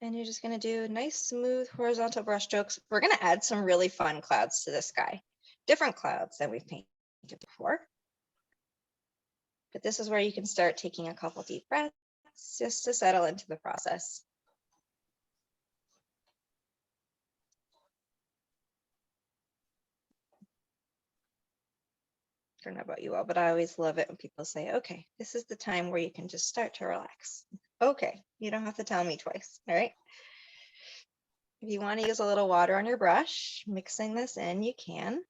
And you're just going to do nice, smooth, horizontal brush strokes. We're going to add some really fun clouds to the sky, different clouds than we've painted before. But this is where you can start taking a couple deep breaths just to settle into the process. I don't know about you all, but I always love it when people say, okay, this is the time where you can just start to relax. Okay, you don't have to tell me twice, all right? If you want to use a little water on your brush, mixing this in, you can.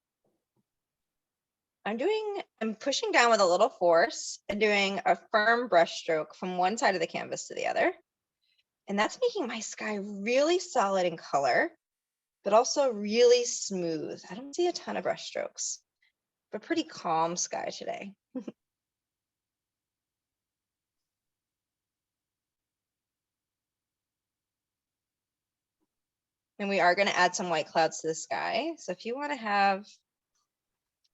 I'm pushing down with a little force and doing a firm brush stroke from one side of the canvas to the other. And that's making my sky really solid in color, but also really smooth. I don't see a ton of brush strokes, but pretty calm sky today. And we are going to add some white clouds to the sky. So if you want to have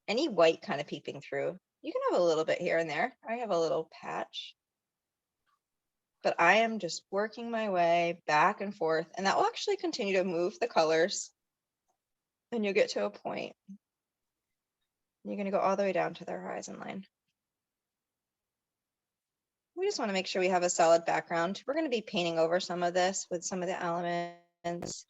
any white kind of peeping through, you can have a little bit here and there. I have a little patch. But I am just working my way back and forth, and that will actually continue to move the colors. And you'll get to a point. You're going to go all the way down to the horizon line. We just want to make sure we have a solid background. We're going to be painting over some of this with some of the elements.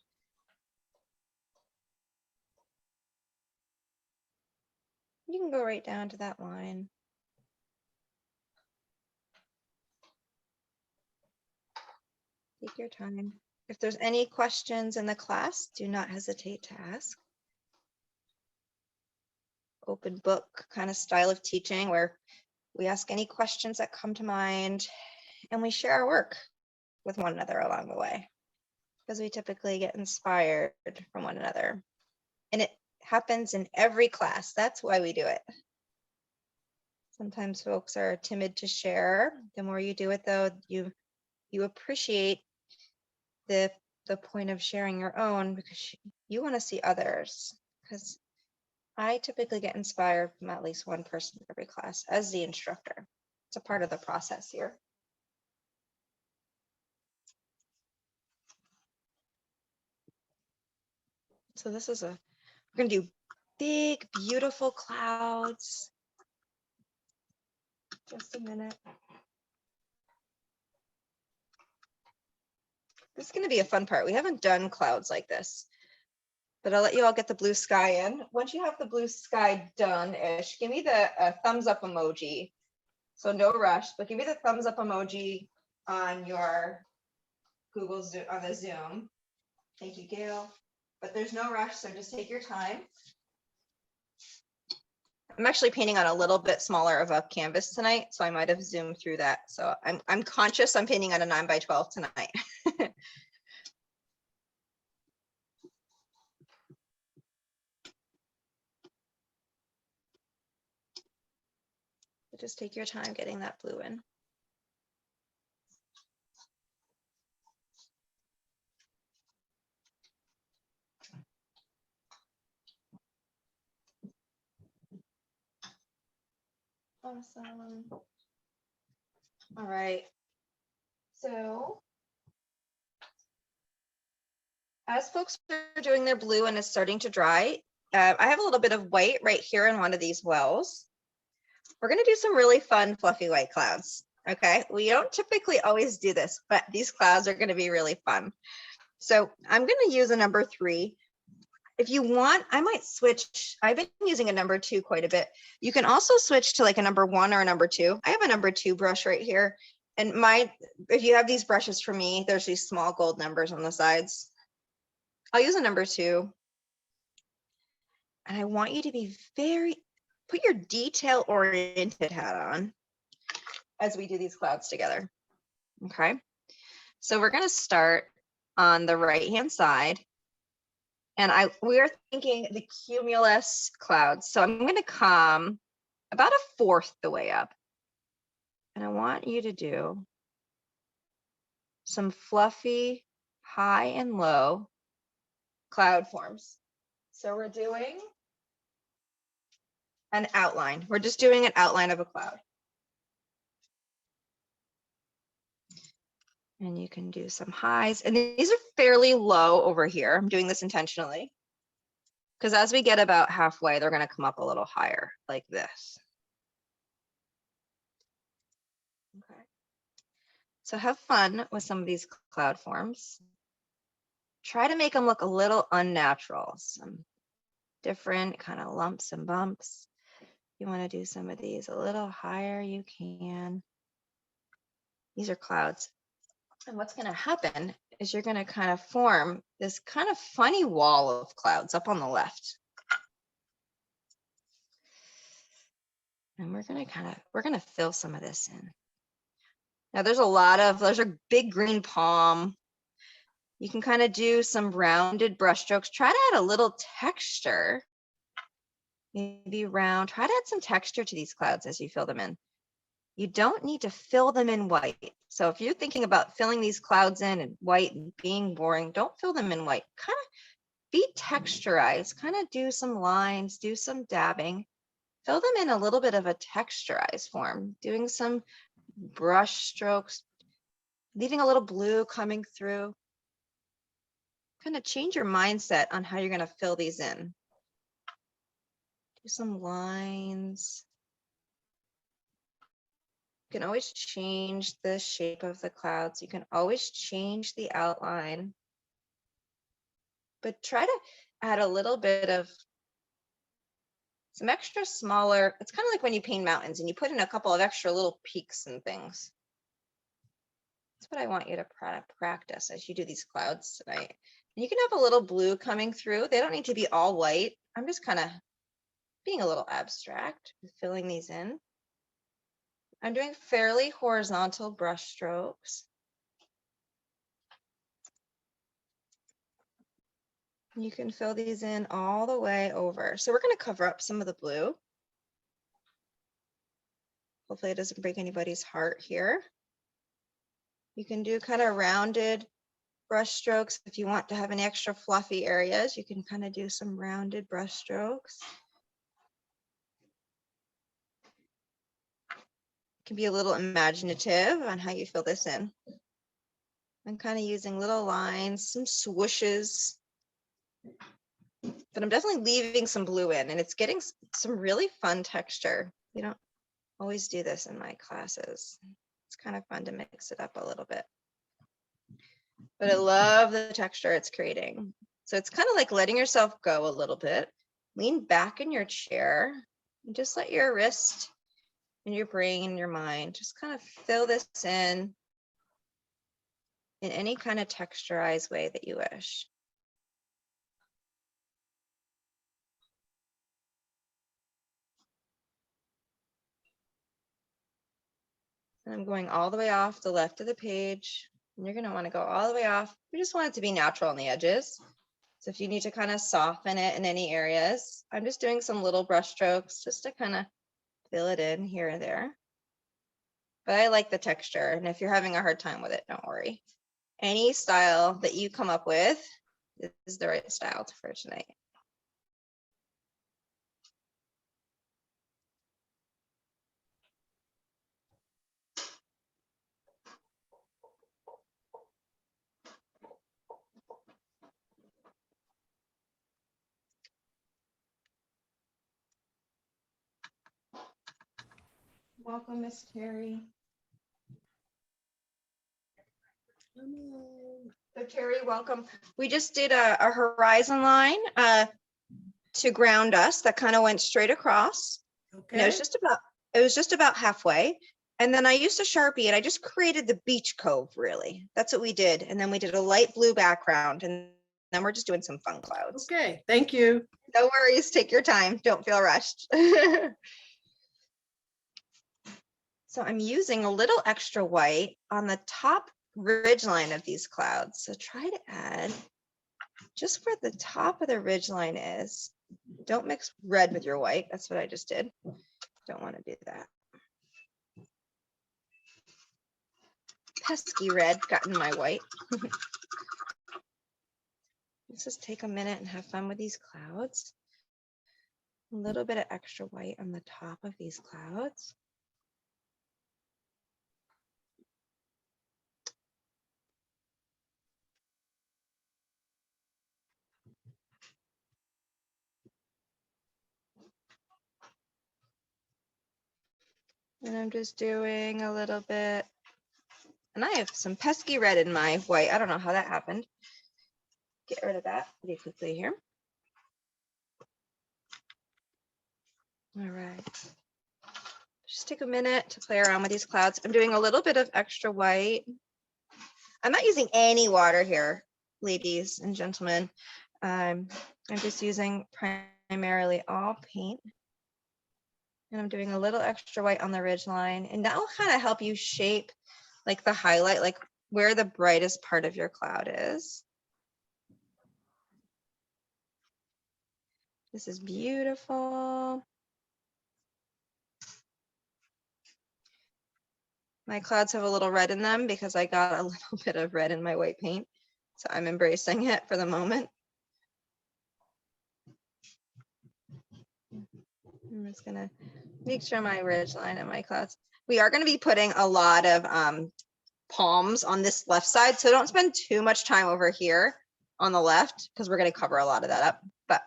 You can go right down to that line. Take your time. If there's any questions in the class, do not hesitate to ask. Open book kind of style of teaching where we ask any questions that come to mind and we share our work with one another along the way, because we typically get inspired from one another. And it happens in every class. That's why we do it. Sometimes folks are timid to share. The more you do it, though, you appreciate the point of sharing your own, because you want to see others. Because I typically get inspired from at least one person in every class as the instructor. It's a part of the process here. So this is we're going to do big, beautiful clouds. Just a minute. This is going to be a fun part. We haven't done clouds like this, but I'll let you all get the blue sky in. Once you have the blue sky done-ish, give me the thumbs up emoji. So no rush, but give me the thumbs up emoji on your Google Zoom, on the Zoom. Thank you, Gail. But there's no rush, so just take your time. I'm actually painting on a little bit smaller of a canvas tonight, so I might have zoomed through that. So I'm conscious I'm painting on a 9x12 tonight. So just take your time getting that blue in. Awesome. All right. So as folks are doing their blue and it's starting to dry, I have a little bit of white right here in one of these wells. We're going to do some really fun, fluffy white clouds. Okay. We don't typically always do this, but these clouds are going to be really fun. So I'm going to use a number 3. If you want, I might switch. I've been using a number 2 quite a bit. You can also switch to like a number 1 or a number 2. I have a number 2 brush right here. And if you have these brushes for me, there's these small gold numbers on the sides. I'll use a number 2. And I want you to be put your detail oriented hat on as we do these clouds together. Okay. So we're going to start on the right hand side. And we are thinking the cumulus clouds. So I'm going to come about 1/4 the way up. And I want you to do some fluffy high and low cloud forms. So we're doing an outline. We're just doing an outline of a cloud. And you can do some highs. And these are fairly low over here. I'm doing this intentionally, because as we get about halfway, they're going to come up a little higher like this. Okay. So have fun with some of these cloud forms. Try to make them look a little unnatural, some different kind of lumps and bumps. You want to do some of these a little higher, you can. These are clouds. And what's going to happen is you're going to kind of form this kind of funny wall of clouds up on the left. And we're going to fill some of this in. Now there's a big green palm. You can kind of do some rounded brush strokes. Try to add a little texture, maybe round. Try to add some texture to these clouds as you fill them in. You don't need to fill them in white. So if you're thinking about filling these clouds in white and being boring, don't fill them in white. Kind of be texturized, kind of do some lines, do some dabbing. Fill them in a little bit of a texturized form, doing some brush strokes, leaving a little blue coming through. Kind of change your mindset on how you're going to fill these in. Do some lines. You can always change the shape of the clouds. You can always change the outline. But try to add a little bit of some extra smaller, it's kind of like when you paint mountains and you put in a couple of extra little peaks and things. That's what I want you to practice as you do these clouds tonight. And you can have a little blue coming through. They don't need to be all white. I'm just kind of being a little abstract, filling these in. I'm doing fairly horizontal brush strokes. You can fill these in all the way over. So we're going to cover up some of the blue. Hopefully it doesn't break anybody's heart here. You can do kind of rounded brush strokes. If you want to have any extra fluffy areas, you can kind of do some rounded brush strokes. You can be a little imaginative on how you fill this in. I'm kind of using little lines, some swooshes, but I'm definitely leaving some blue in, and it's getting some really fun texture. We don't always do this in my classes. It's kind of fun to mix it up a little bit. But I love the texture it's creating. So it's kind of like letting yourself go a little bit. Lean back in your chair and just let your wrist and your brain and your mind just kind of fill this in any kind of texturized way that you wish. And I'm going all the way off the left of the page. And you're going to want to go all the way off. We just want it to be natural on the edges. So if you need to kind of soften it in any areas, I'm just doing some little brush strokes just to kind of fill it in here and there. But I like the texture. And if you're having a hard time with it, don't worry. Any style that you come up with is the right style for tonight. Welcome, Miss Terry. So Terry, welcome. We just did a horizon line to ground us that kind of went straight across. Okay. And it was just about halfway. And then I used a Sharpie and I just created the beach cove, really. That's what we did. And then we did a light blue background, and then we're just doing some fun clouds. Okay, thank you. No worries, take your time. Don't feel rushed. So I'm using a little extra white on the top ridge line of these clouds. So try to add just where the top of the ridge line is. Don't mix red with your white. That's what I just did. Don't want to do that. Pesky red got in my white. Let's just take a minute and have fun with these clouds. A little bit of extra white on the top of these clouds. And I'm just doing a little bit. And I have some pesky red in my white. I don't know how that happened. Get rid of that pretty quickly here. All right. Just take a minute to play around with these clouds. I'm doing a little bit of extra white. I'm not using any water here, ladies and gentlemen. I'm just using primarily all paint. And I'm doing a little extra white on the ridge line. And that will kind of help you shape like the highlight, like where the brightest part of your cloud is. This is beautiful. My clouds have a little red in them because I got a little bit of red in my white paint. So I'm embracing it for the moment. I'm just gonna make sure my ridge line and my clouds. We are gonna be putting a lot of palms on this left side. So don't spend too much time over here on the left because we're gonna cover a lot of that up. But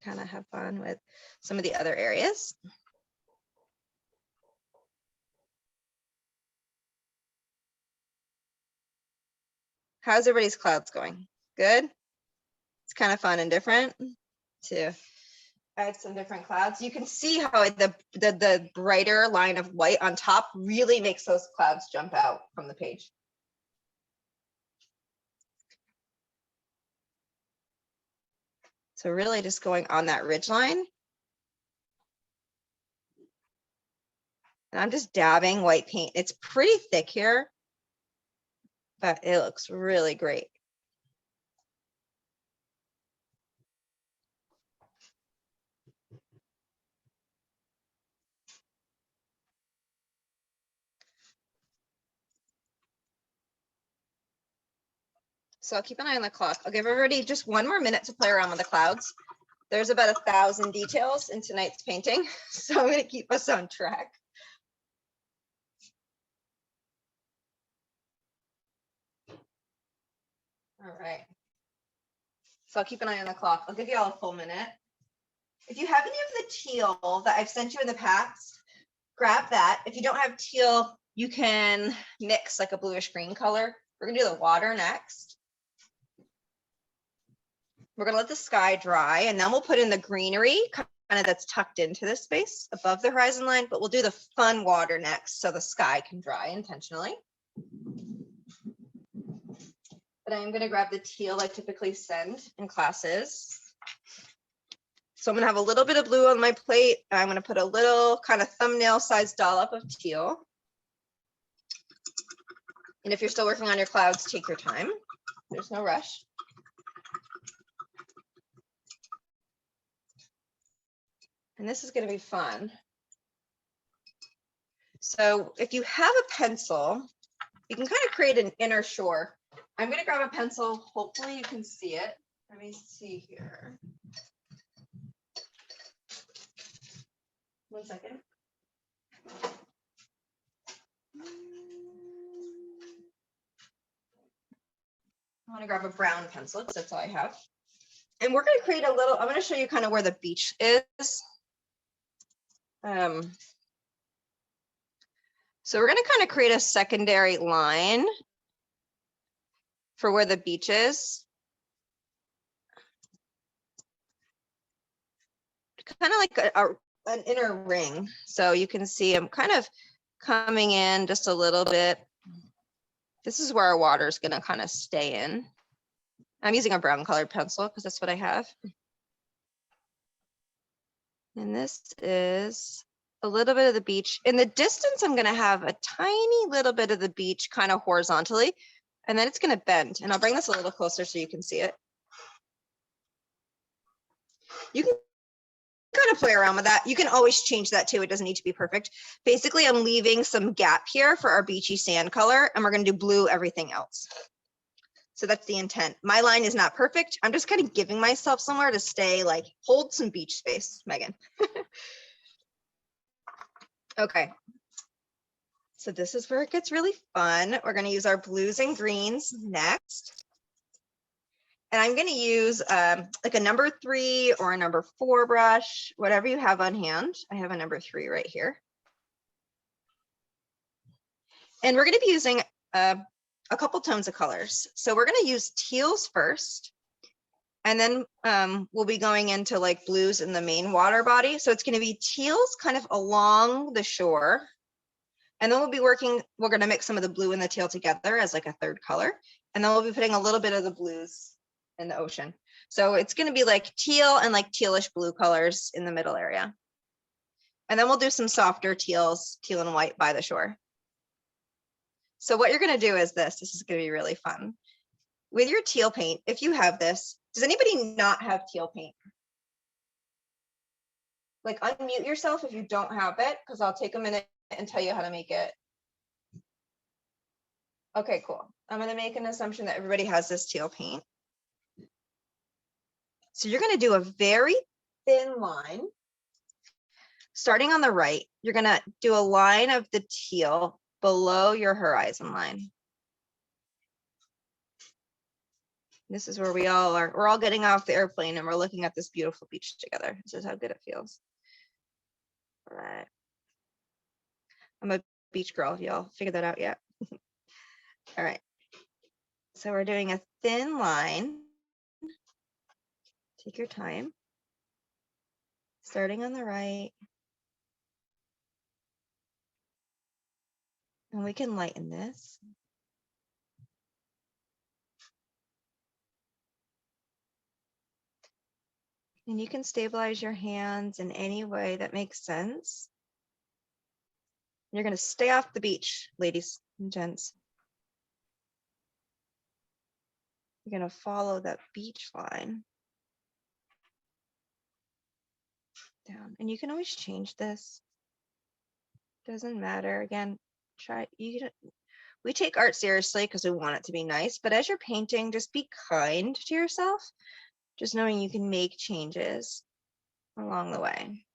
kind of have fun with some of the other areas. How's everybody's clouds going? Good? It's kind of fun and different to add some different clouds. You can see how the brighter line of white on top really makes those clouds jump out from the page. So really just going on that ridge line. And I'm just dabbing white paint. It's pretty thick here, but it looks really great. So I'll keep an eye on the clock. I'll give everybody just one more minute to play around with the clouds. There's about 1,000 details in tonight's painting, so I'm going to keep us on track. All right. So I'll keep an eye on the clock. I'll give you all a full minute. If you have any of the teal that I've sent you in the past, grab that. If you don't have teal, you can mix like a bluish green color. We're going to do the water next. We're going to let the sky dry, and then we'll put in the greenery kind of that's tucked into this space above the horizon line, but we'll do the fun water next so the sky can dry intentionally. But I'm going to grab the teal I typically send in classes. So I'm going to have a little bit of blue on my plate. And I'm going to put a little kind of thumbnail sized dollop of teal. And if you're still working on your clouds, take your time. There's no rush. And this is going to be fun. So if you have a pencil, you can kind of create an inner shore. I'm going to grab a pencil. Hopefully you can see it. Let me see here. 1 second. I want to grab a brown pencil because that's all I have. And we're going to create a little, I'm going to show you kind of where the beach is. So we're going to kind of create a secondary line for where the beach is. Kind of like an inner ring. So you can see I'm kind of coming in just a little bit. This is where our water is going to kind of stay in. I'm using a brown colored pencil because that's what I have. And this is a little bit of the beach. In the distance, I'm going to have a tiny little bit of the beach kind of horizontally, and then it's going to bend. And I'll bring this a little closer so you can see it. You can kind of play around with that. You can always change that too. It doesn't need to be perfect. Basically, I'm leaving some gap here for our beachy sand color, and we're going to do blue everything else. So that's the intent. My line is not perfect. I'm just kind of giving myself somewhere to stay, like, hold some beach space, Megan. Okay. So this is where it gets really fun. We're going to use our blues and greens next. And I'm going to use like a number 3 or a number 4 brush, whatever you have on hand. I have a number 3 right here. And we're going to be using a couple tones of colors. So we're going to use teals first. And then we'll be going into like blues in the main water body. So it's going to be teals kind of along the shore. And then we're going to mix some of the blue and the teal together as like a third color. And then we'll be putting a little bit of the blues in the ocean. So it's going to be like teal and like tealish blue colors in the middle area. And then we'll do some softer teals, teal and white by the shore. So what you're going to do is this is going to be really fun. With your teal paint, if you have this, does anybody not have teal paint? Like unmute yourself if you don't have it, because I'll take a minute and tell you how to make it. Okay, cool. I'm going to make an assumption that everybody has this teal paint. So you're going to do a very thin line. Starting on the right, you're going to do a line of the teal below your horizon line. This is where we all are. We're all getting off the airplane and we're looking at this beautiful beach together. This is how good it feels. All right. I'm a beach girl, if y'all figured that out yet. All right. So we're doing a thin line. Take your time. Starting on the right. And we can lighten this. And you can stabilize your hands in any way that makes sense. You're going to stay off the beach, ladies and gents. You're going to follow that beach line down. And you can always change this. Doesn't matter. Again, we take art seriously because we want it to be nice, but as you're painting, just be kind to yourself, just knowing you can make changes along the way.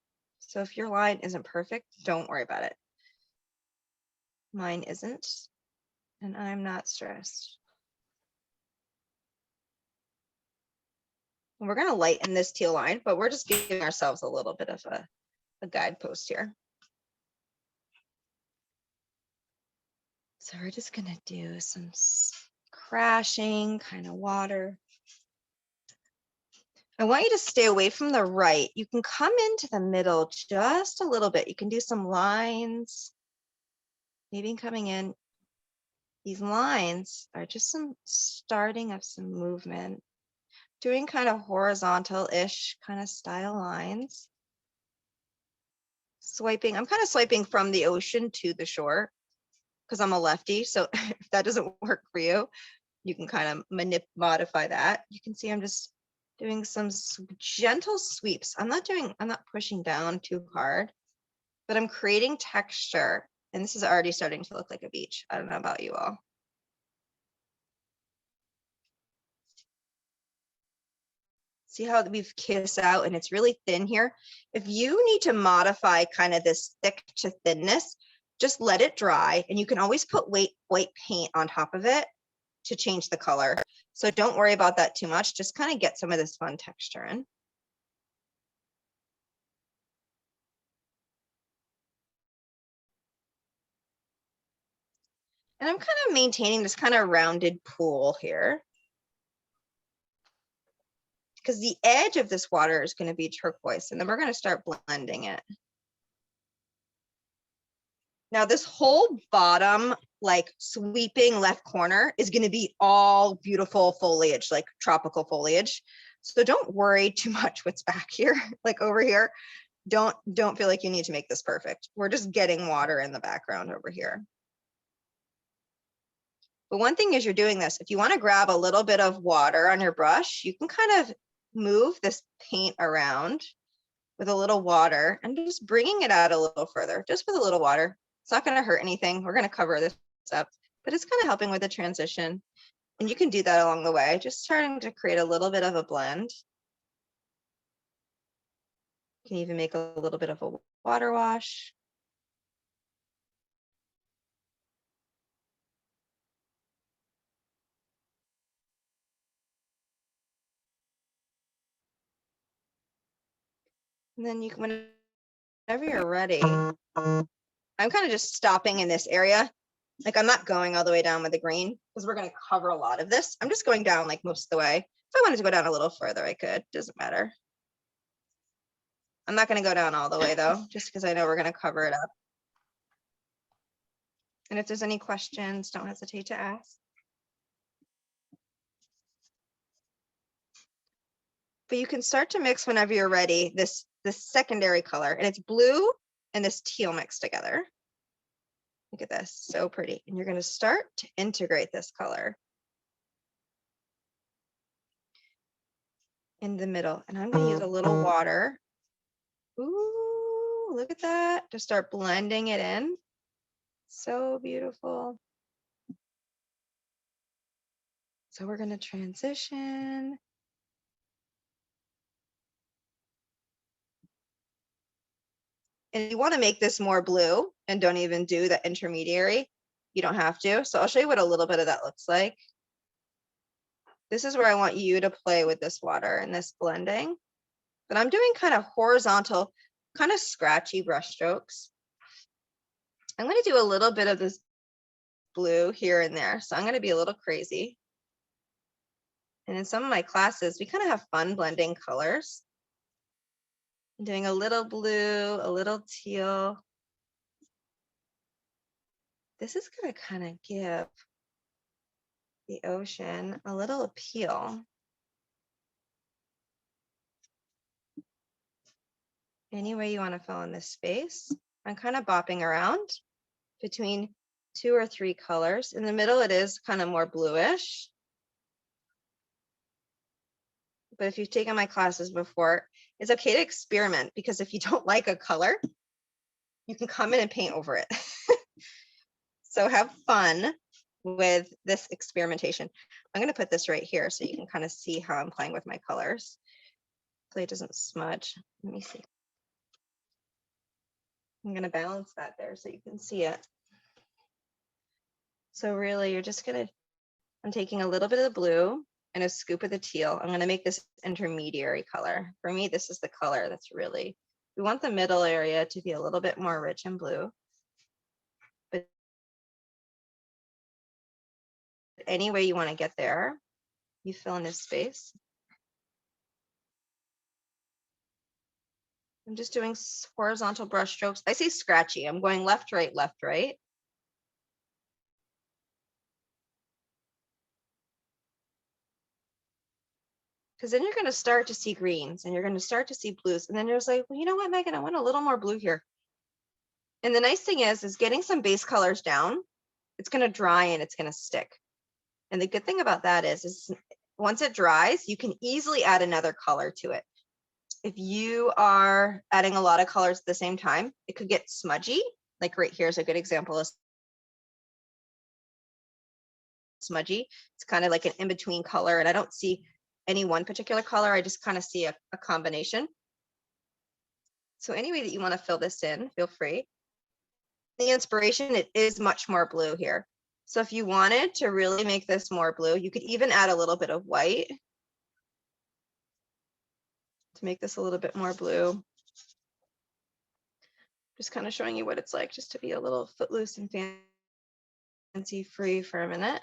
So if your line isn't perfect, don't worry about it. Mine isn't, and I'm not stressed. And we're going to lighten this teal line, but we're just giving ourselves a little bit of a guidepost here. So we're just going to do some crashing kind of water. I want you to stay away from the right. You can come into the middle just a little bit. You can do some lines, maybe coming in. These lines are just some starting of some movement, doing kind of horizontal-ish kind of style lines. Swiping, I'm kind of swiping from the ocean to the shore because I'm a lefty. So if that doesn't work for you, you can kind of modify that. You can see I'm just doing some gentle sweeps. I'm not pushing down too hard, but I'm creating texture. And this is already starting to look like a beach. I don't know about you all. See how we've kissed out and it's really thin here? If you need to modify kind of this thick to thinness, just let it dry. And you can always put white paint on top of it to change the color. So don't worry about that too much. Just kind of get some of this fun texture in. And I'm kind of maintaining this kind of rounded pool here, because the edge of this water is going to be turquoise, and then we're going to start blending it. Now this whole bottom, like sweeping left corner is going to be all beautiful foliage, like tropical foliage. So don't worry too much what's back here, like over here. Don't feel like you need to make this perfect. We're just getting water in the background over here. But one thing is you're doing this, if you want to grab a little bit of water on your brush, you can kind of move this paint around with a little water and just bringing it out a little further, just with a little water. It's not going to hurt anything. We're going to cover this up, but it's kind of helping with the transition. And you can do that along the way, just starting to create a little bit of a blend. You can even make a little bit of a water wash. And then you can, whenever you're ready, I'm kind of just stopping in this area. Like I'm not going all the way down with the green because we're going to cover a lot of this. I'm just going down like most of the way. If I wanted to go down a little further, I could. Doesn't matter. I'm not going to go down all the way though, just because I know we're going to cover it up. And if there's any questions, don't hesitate to ask. But you can start to mix whenever you're ready, this secondary color, and it's blue and this teal mixed together. Look at this, so pretty. And you're going to start to integrate this color in the middle. And I'm going to use a little water. Ooh, look at that. To start blending it in. So beautiful. So we're going to transition. And you want to make this more blue and don't even do the intermediary. You don't have to. So I'll show you what a little bit of that looks like. This is where I want you to play with this water and this blending. But I'm doing kind of horizontal, kind of scratchy brush strokes. I'm going to do a little bit of this blue here and there. So I'm going to be a little crazy. And in some of my classes, we kind of have fun blending colors. I'm doing a little blue, a little teal. This is going to kind of give the ocean a little appeal. Any way you want to fill in this space. I'm kind of bopping around between 2 or 3 colors. In the middle, it is kind of more bluish. But if you've taken my classes before, it's okay to experiment, because if you don't like a color, you can come in and paint over it. So have fun with this experimentation. I'm going to put this right here so you can kind of see how I'm playing with my colors. Hopefully it doesn't smudge. Let me see. I'm going to balance that there so you can see it. So really, you're just going to, I'm taking a little bit of the blue and a scoop of the teal. I'm going to make this intermediary color. For me, this is the color that's really, we want the middle area to be a little bit more rich in blue. But any way you want to get there, you fill in this space. I'm just doing horizontal brush strokes. I say scratchy. I'm going left, right, left, right. Because then you're going to start to see greens and you're going to start to see blues. And then you're just like, well, you know what, Megan, I want a little more blue here. And the nice thing is getting some base colors down, it's going to dry and it's going to stick. And the good thing about that is once it dries, you can easily add another color to it. If you are adding a lot of colors at the same time, it could get smudgy. Like right here is a good example of smudgy. It's kind of like an in-between color, and I don't see any one particular color. I just kind of see a combination. So any way that you want to fill this in, feel free. The inspiration, it is much more blue here. So if you wanted to really make this more blue, you could even add a little bit of white to make this a little bit more blue. Just kind of showing you what it's like just to be a little footloose and fancy free for a minute.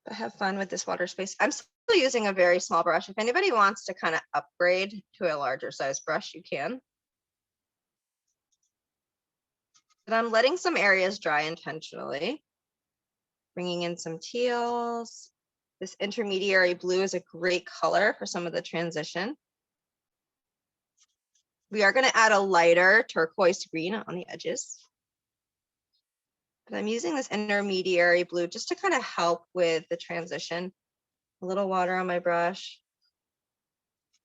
But have fun with this water space. I'm still using a very small brush. If anybody wants to kind of upgrade to a larger size brush, you can. But I'm letting some areas dry intentionally. Bringing in some teals. This intermediary blue is a great color for some of the transition. We are going to add a lighter turquoise green on the edges. But I'm using this intermediary blue just to kind of help with the transition. A little water on my brush.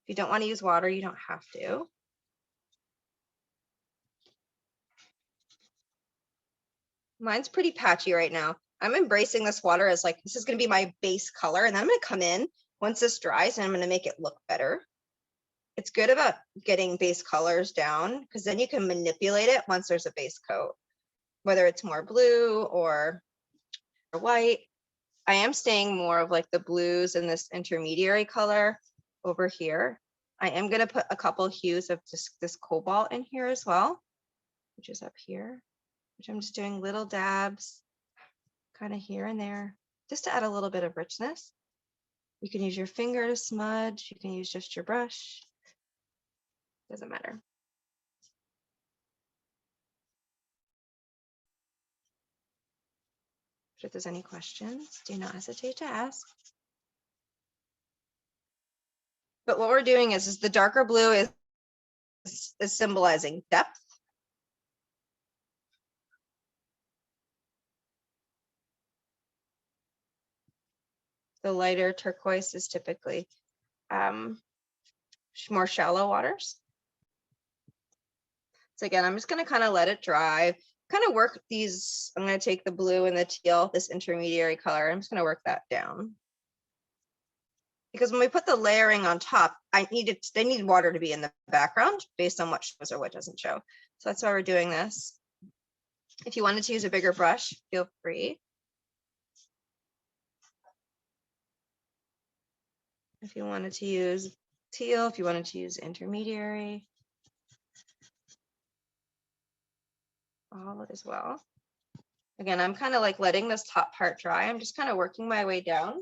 If you don't want to use water, you don't have to. Mine's pretty patchy right now. I'm embracing this water as like, this is going to be my base color. And then I'm going to come in once this dries and I'm going to make it look better. It's good about getting base colors down because then you can manipulate it once there's a base coat, whether it's more blue or white. I am staying more of like the blues and this intermediary color over here. I am going to put a couple hues of just this cobalt in here as well, which is up here, which I'm just doing little dabs kind of here and there, just to add a little bit of richness. You can use your finger to smudge. You can use just your brush. Doesn't matter. If there's any questions, do not hesitate to ask. But what we're doing is the darker blue is symbolizing depth. The lighter turquoise is typically more shallow waters. So again, I'm just going to kind of let it dry, kind of work these. I'm going to take the blue and the teal, this intermediary color. I'm just going to work that down. Because when we put the layering on top, they need water to be in the background based on what shows or what doesn't show. So that's why we're doing this. If you wanted to use a bigger brush, feel free. If you wanted to use teal, if you wanted to use intermediary, olive as well. Again, I'm kind of like letting this top part dry. I'm just kind of working my way down.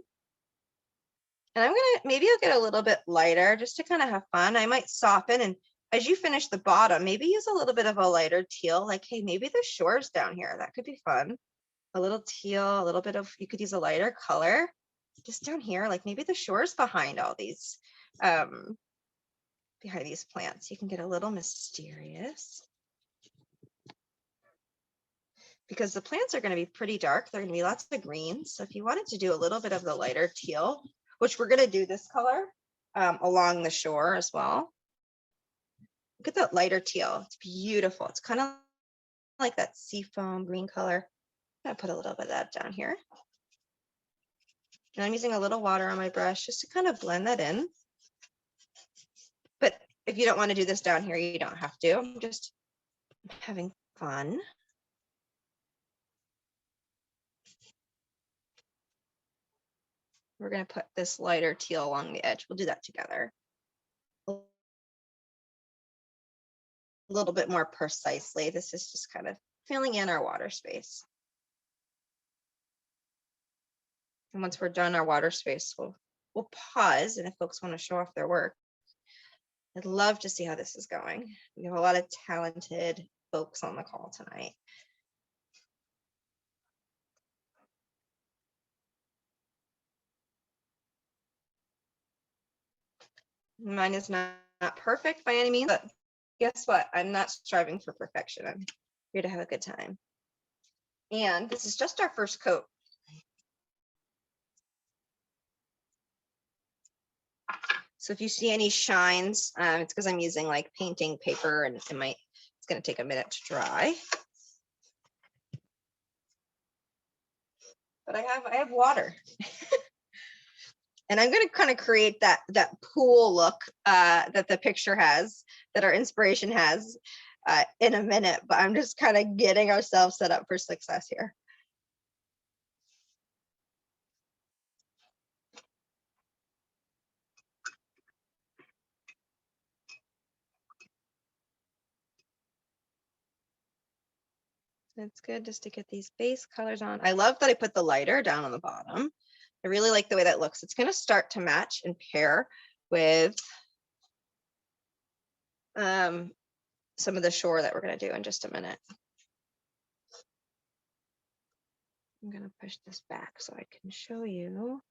And maybe I'll get a little bit lighter just to kind of have fun. I might soften, and as you finish the bottom, maybe use a little bit of a lighter teal, like, hey, maybe the shore's down here. That could be fun. A little teal, a little bit of, you could use a lighter color just down here, like maybe the shore's behind all these, behind these plants. You can get a little mysterious. Because the plants are going to be pretty dark. They're going to be lots of greens. So if you wanted to do a little bit of the lighter teal, which we're going to do this color along the shore as well. Look at that lighter teal. It's beautiful. It's kind of like that seafoam green color. I'm going to put a little bit of that down here. And I'm using a little water on my brush just to kind of blend that in. But if you don't want to do this down here, you don't have to. I'm just having fun. We're going to put this lighter teal along the edge. We'll do that together. A little bit more precisely. This is just kind of filling in our water space. And once we're done our water space, we'll pause. And if folks want to show off their work, I'd love to see how this is going. We have a lot of talented folks on the call tonight. Mine is not perfect by any means, but guess what? I'm not striving for perfection. I'm here to have a good time. And this is just our first coat. So if you see any shines, it's because I'm using like painting paper, and it's going to take a minute to dry. But I have water. And I'm going to kind of create that pool look that the picture has, that our inspiration has in a minute, but I'm just kind of getting ourselves set up for success here. It's good just to get these base colors on. I love that I put the lighter down on the bottom. I really like the way that looks. It's going to start to match and pair with some of the shore that we're going to do in just a minute. I'm going to push this back so I can show you. I'm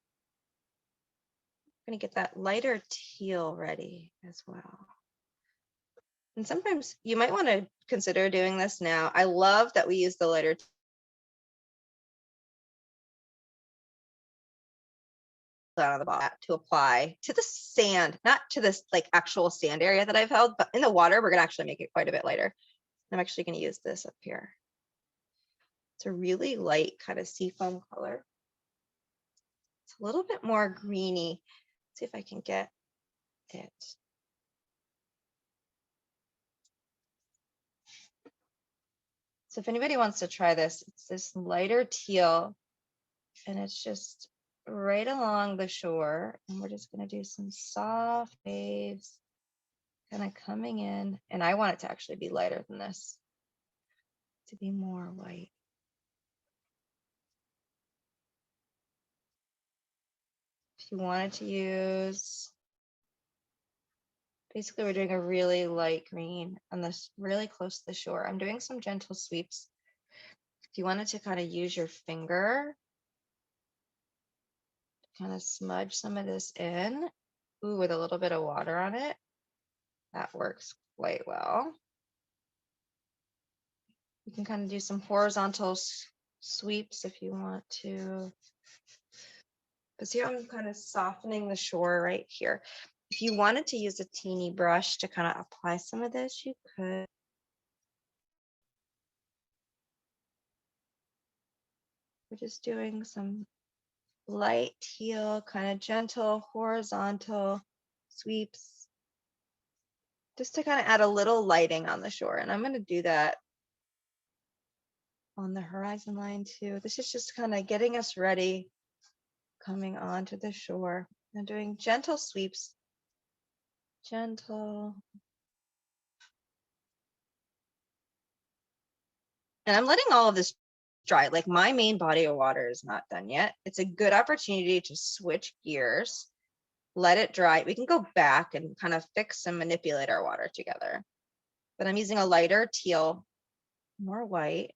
going to get that lighter teal ready as well. And sometimes you might want to consider doing this now. I love that we use the lighter down on the bottom to apply to the sand, not to this like actual sand area that I've held, but in the water, we're gonna actually make it quite a bit lighter. I'm actually gonna use this up here. It's a really light kind of seafoam color. It's a little bit more greeny. Let's see if I can get it. So if anybody wants to try this, it's this lighter teal, and it's just right along the shore, and we're just going to do some soft waves kind of coming in. And I want it to actually be lighter than this, to be more white. If you wanted to use, basically we're doing a really light green on this, really close to the shore. I'm doing some gentle sweeps. If you wanted to kind of use your finger to kind of smudge some of this in, ooh, with a little bit of water on it, that works quite well. You can kind of do some horizontal sweeps if you want to. But see how I'm kind of softening the shore right here. If you wanted to use a teeny brush to kind of apply some of this, you could. We're just doing some light teal, kind of gentle horizontal sweeps, just to kind of add a little lighting on the shore. And I'm going to do that on the horizon line too. This is just kind of getting us ready, coming onto the shore. I'm doing gentle sweeps, gentle. And I'm letting all of this dry. Like my main body of water is not done yet. It's a good opportunity to switch gears, let it dry. We can go back and kind of fix and manipulate our water together. But I'm using a lighter teal, more white.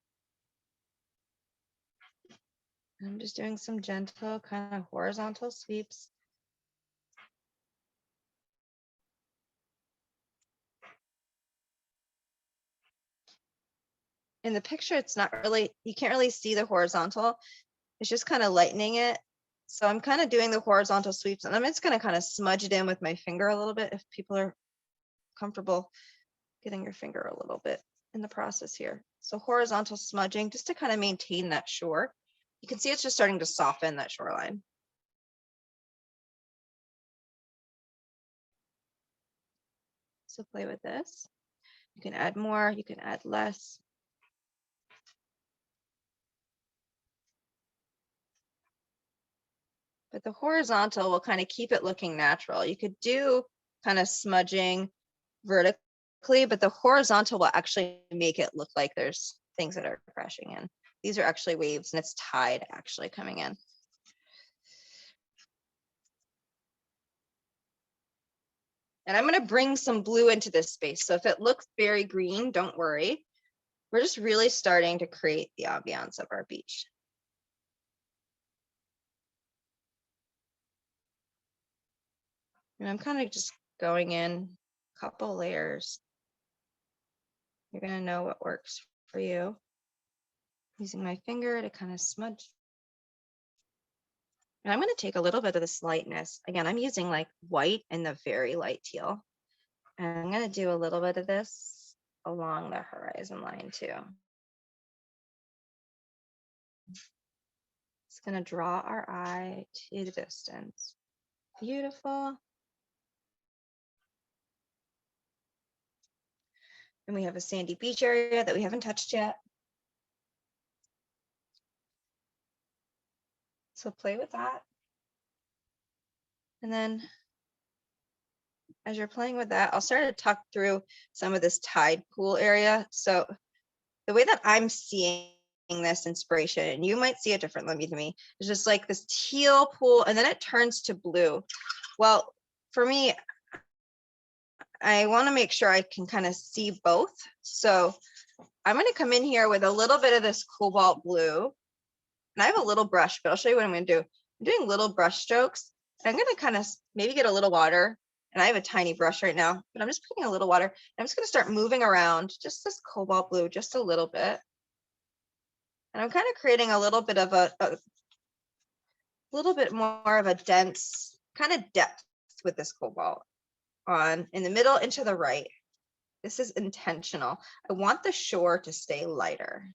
I'm just doing some gentle kind of horizontal sweeps. In the picture, it's not really, you can't really see the horizontal. It's just kind of lightening it. So I'm kind of doing the horizontal sweeps, and I'm just going to kind of smudge it in with my finger a little bit if people are comfortable getting your finger a little bit in the process here. So horizontal smudging just to kind of maintain that shore. You can see it's just starting to soften that shoreline. So play with this. You can add more, you can add less. But the horizontal will kind of keep it looking natural. You could do kind of smudging vertically, but the horizontal will actually make it look like there's things that are crashing in. These are actually waves, and it's tide actually coming in. And I'm going to bring some blue into this space. So if it looks very green, don't worry. We're just really starting to create the ambiance of our beach. And I'm kind of just going in a couple layers. You're going to know what works for you. Using my finger to kind of smudge. And I'm going to take a little bit of this lightness. Again, I'm using like white and the very light teal. And I'm going to do a little bit of this along the horizon line too. It's going to draw our eye to the distance. Beautiful. And we have a sandy beach area that we haven't touched yet. So play with that. And then as you're playing with that, I'll start to tuck through some of this tide pool area. So the way that I'm seeing this inspiration, and you might see it differently than me, is just like this teal pool, and then it turns to blue. Well, for me, I want to make sure I can kind of see both. So I'm going to come in here with a little bit of this cobalt blue. And I have a little brush, but I'll show you what I'm going to do. I'm doing little brush strokes. I'm going to kind of maybe get a little water. And I have a tiny brush right now, but I'm just putting a little water. I'm just going to start moving around just this cobalt blue, just a little bit. And I'm kind of creating a little bit of a little bit more of a dense kind of depth with this cobalt on in the middle and to the right. This is intentional. I want the shore to stay lighter.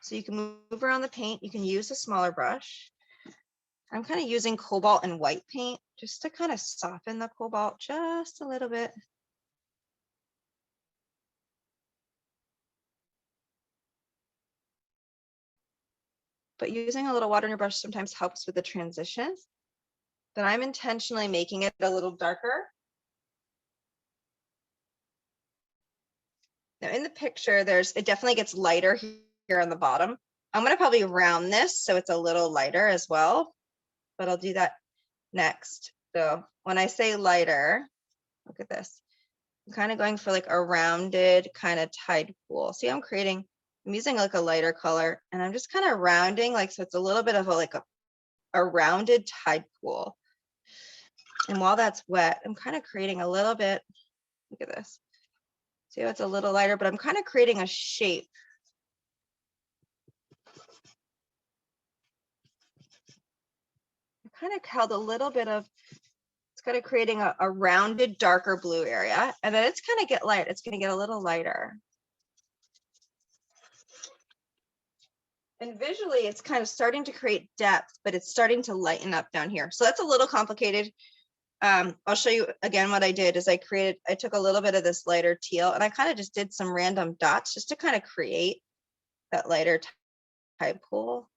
So you can move around the paint. You can use a smaller brush. I'm kind of using cobalt and white paint just to kind of soften the cobalt just a little bit. but using a little water in your brush sometimes helps with the transitions. Then I'm intentionally making it a little darker. Now in the picture, it definitely gets lighter here on the bottom. I'm going to probably round this so it's a little lighter as well, but I'll do that next. So when I say lighter, look at this. I'm kind of going for like a rounded kind of tide pool. See, I'm using like a lighter color and I'm just kind of rounding like, so it's a little bit of a rounded tide pool. And while that's wet, I'm kind of creating a little bit, look at this. See how it's a little lighter, but I'm kind of creating a shape. I kind of held a little bit of, it's kind of creating a rounded, darker blue area. And then it's going to get light. It's going to get a little lighter. And visually, it's kind of starting to create depth, but it's starting to lighten up down here. So that's a little complicated. I'll show you again what I did is I took a little bit of this lighter teal and I kind of just did some random dots just to kind of create that lighter tide pool.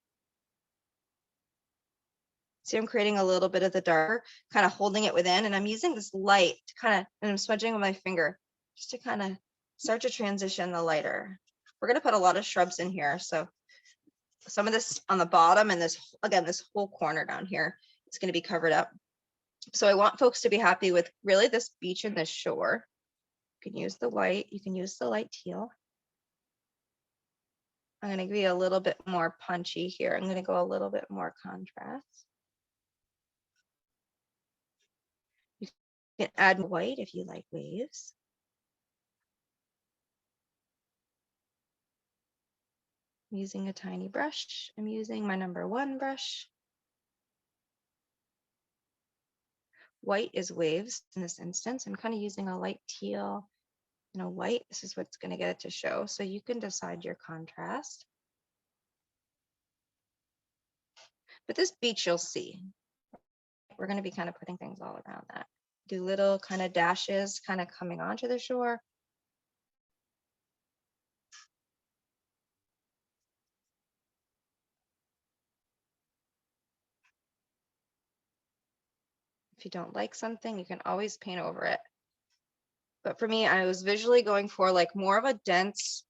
See, I'm creating a little bit of the darker, kind of holding it within, and I'm using this light to and I'm smudging with my finger just to kind of start to transition the lighter. We're going to put a lot of shrubs in here. So some of this on the bottom and this whole corner down here is going to be covered up. So I want folks to be happy with really this beach and this shore. You can use the white, you can use the light teal. I'm going to be a little bit more punchy here. I'm going to go a little bit more contrast. You can add white if you like waves. I'm using a tiny brush. I'm using my number 1 brush. White is waves in this instance. I'm kind of using a light teal and a white. This is what's going to get it to show. So you can decide your contrast. But this beach you'll see. We're going to be kind of putting things all around that. Do little kind of dashes kind of coming onto the shore. If you don't like something, you can always paint over it. But for me, I was visually going for like more of a dense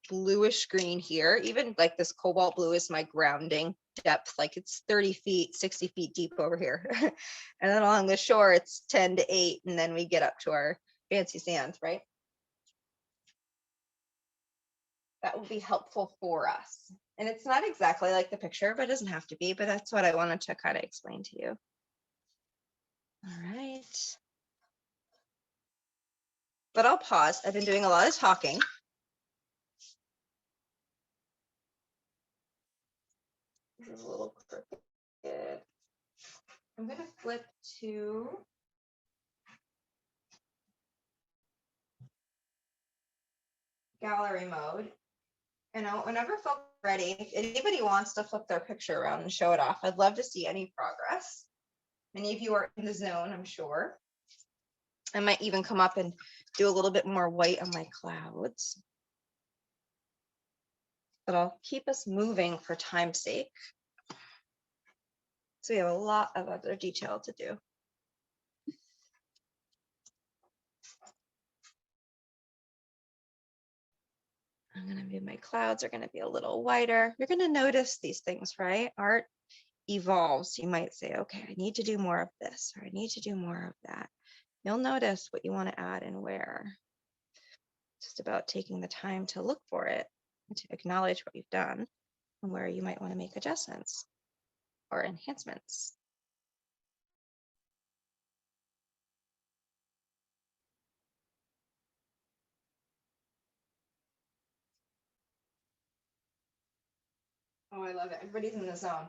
bluish green here. Even like this cobalt blue is my grounding depth. Like it's 30 feet, 60 feet deep over here. And then along the shore, it's 10 to 8. And then we get up to our fancy sands, right? That will be helpful for us. And it's not exactly like the picture, but it doesn't have to be. But that's what I wanted to kind of explain to you. All right. But I'll pause. I've been doing a lot of talking. This is a little crooked. I'm going to flip to gallery mode. And whenever folks are ready, if anybody wants to flip their picture around and show it off, I'd love to see any progress. Many of you are in the zone, I'm sure. I might even come up and do a little bit more white on my clouds. But I'll keep us moving for time's sake. So we have a lot of other detail to do. I'm going to be, my clouds are going to be a little wider. You're going to notice these things, right? Art evolves. You might say, okay, I need to do more of this, or I need to do more of that. You'll notice what you want to add and where. It's just about taking the time to look for it, and to acknowledge what you've done and where you might want to make adjustments or enhancements. Oh, I love it. Everybody's in the zone.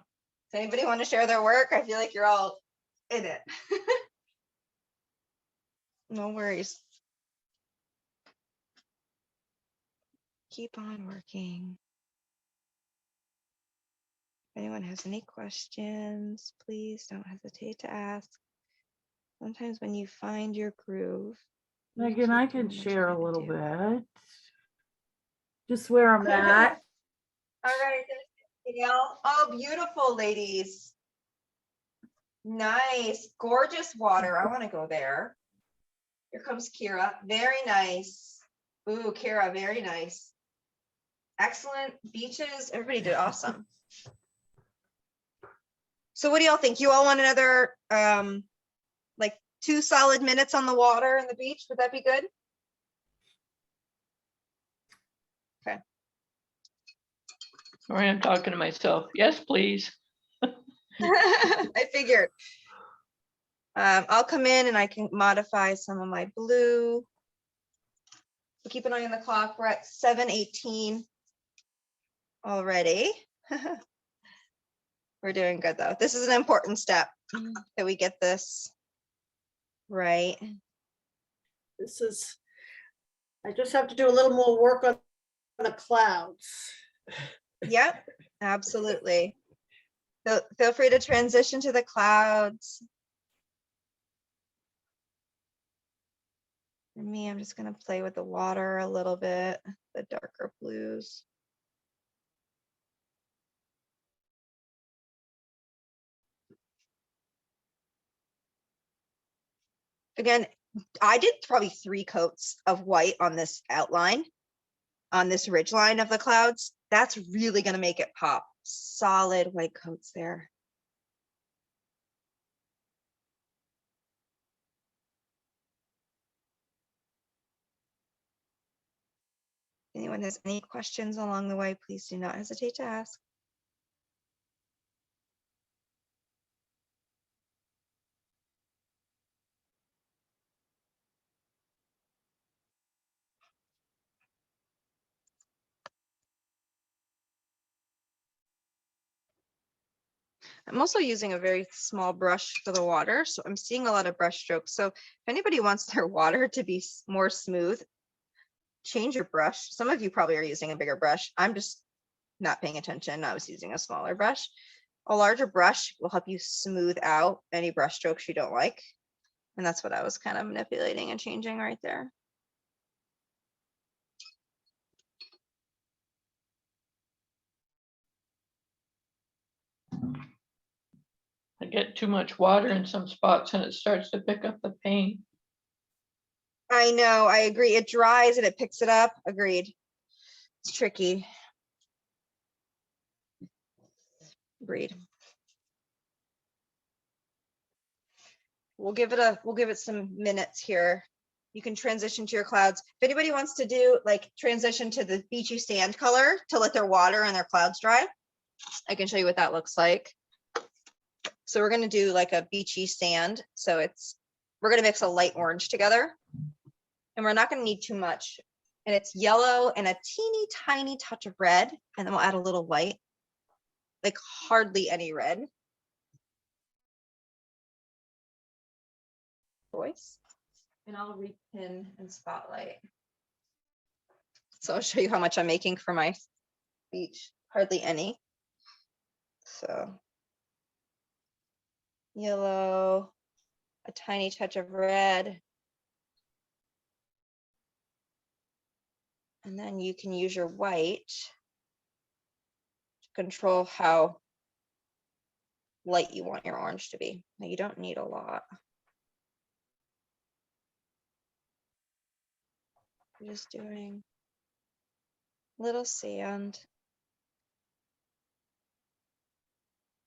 Does anybody want to share their work? I feel like you're all in it. No worries. Keep on working. If anyone has any questions, please don't hesitate to ask. Sometimes when you find your groove. Megan, I can share a little bit. Just where I'm at. All right. Gail. Oh, beautiful, ladies. Nice, gorgeous water. I want to go there. Here comes Kira. Very nice. Ooh, Kira, very nice. Excellent beaches. Everybody did awesome. So what do y'all think? You all want another like 2 solid minutes on the water and the beach? Would that be good? Okay. Sorry, I'm talking to myself. Yes, please. I figured. I'll come in and I can modify some of my blue. So keep an eye on the clock. We're at 7:18 already. We're doing good though. This is an important step that we get this right. This is, I just have to do a little more work on the clouds. Yep, absolutely. So feel free to transition to the clouds. For me, I'm just going to play with the water a little bit, the darker blues. Again, I did probably 3 coats of white on this outline, on this ridge line of the clouds. That's really going to make it pop. Solid white coats there. If anyone has any questions along the way, please do not hesitate to ask. I'm also using a very small brush for the water, so I'm seeing a lot of brush strokes. So if anybody wants their water to be more smooth, change your brush. Some of you probably are using a bigger brush. I'm just not paying attention. I was using a smaller brush. A larger brush will help you smooth out any brush strokes you don't like. And that's what I was kind of manipulating and changing right there. I get too much water in some spots and it starts to pick up the paint. I know, I agree. It dries and it picks it up. Agreed. It's tricky. Agreed. We'll give it some minutes here. You can transition to your clouds. If anybody wants to do like transition to the beachy sand color to let their water and their clouds dry, I can show you what that looks like. So we're going to do like a beachy sand. So we're going to mix a light orange together, and we're not going to need too much. And it's yellow and a teeny tiny touch of red. And then we'll add a little white, like hardly any red. Voice. And I'll repin and spotlight. So I'll show you how much I'm making for my beach. Hardly any. So yellow, a tiny touch of red. And then you can use your white to control how light you want your orange to be. Now you don't need a lot. I'm just doing little sand.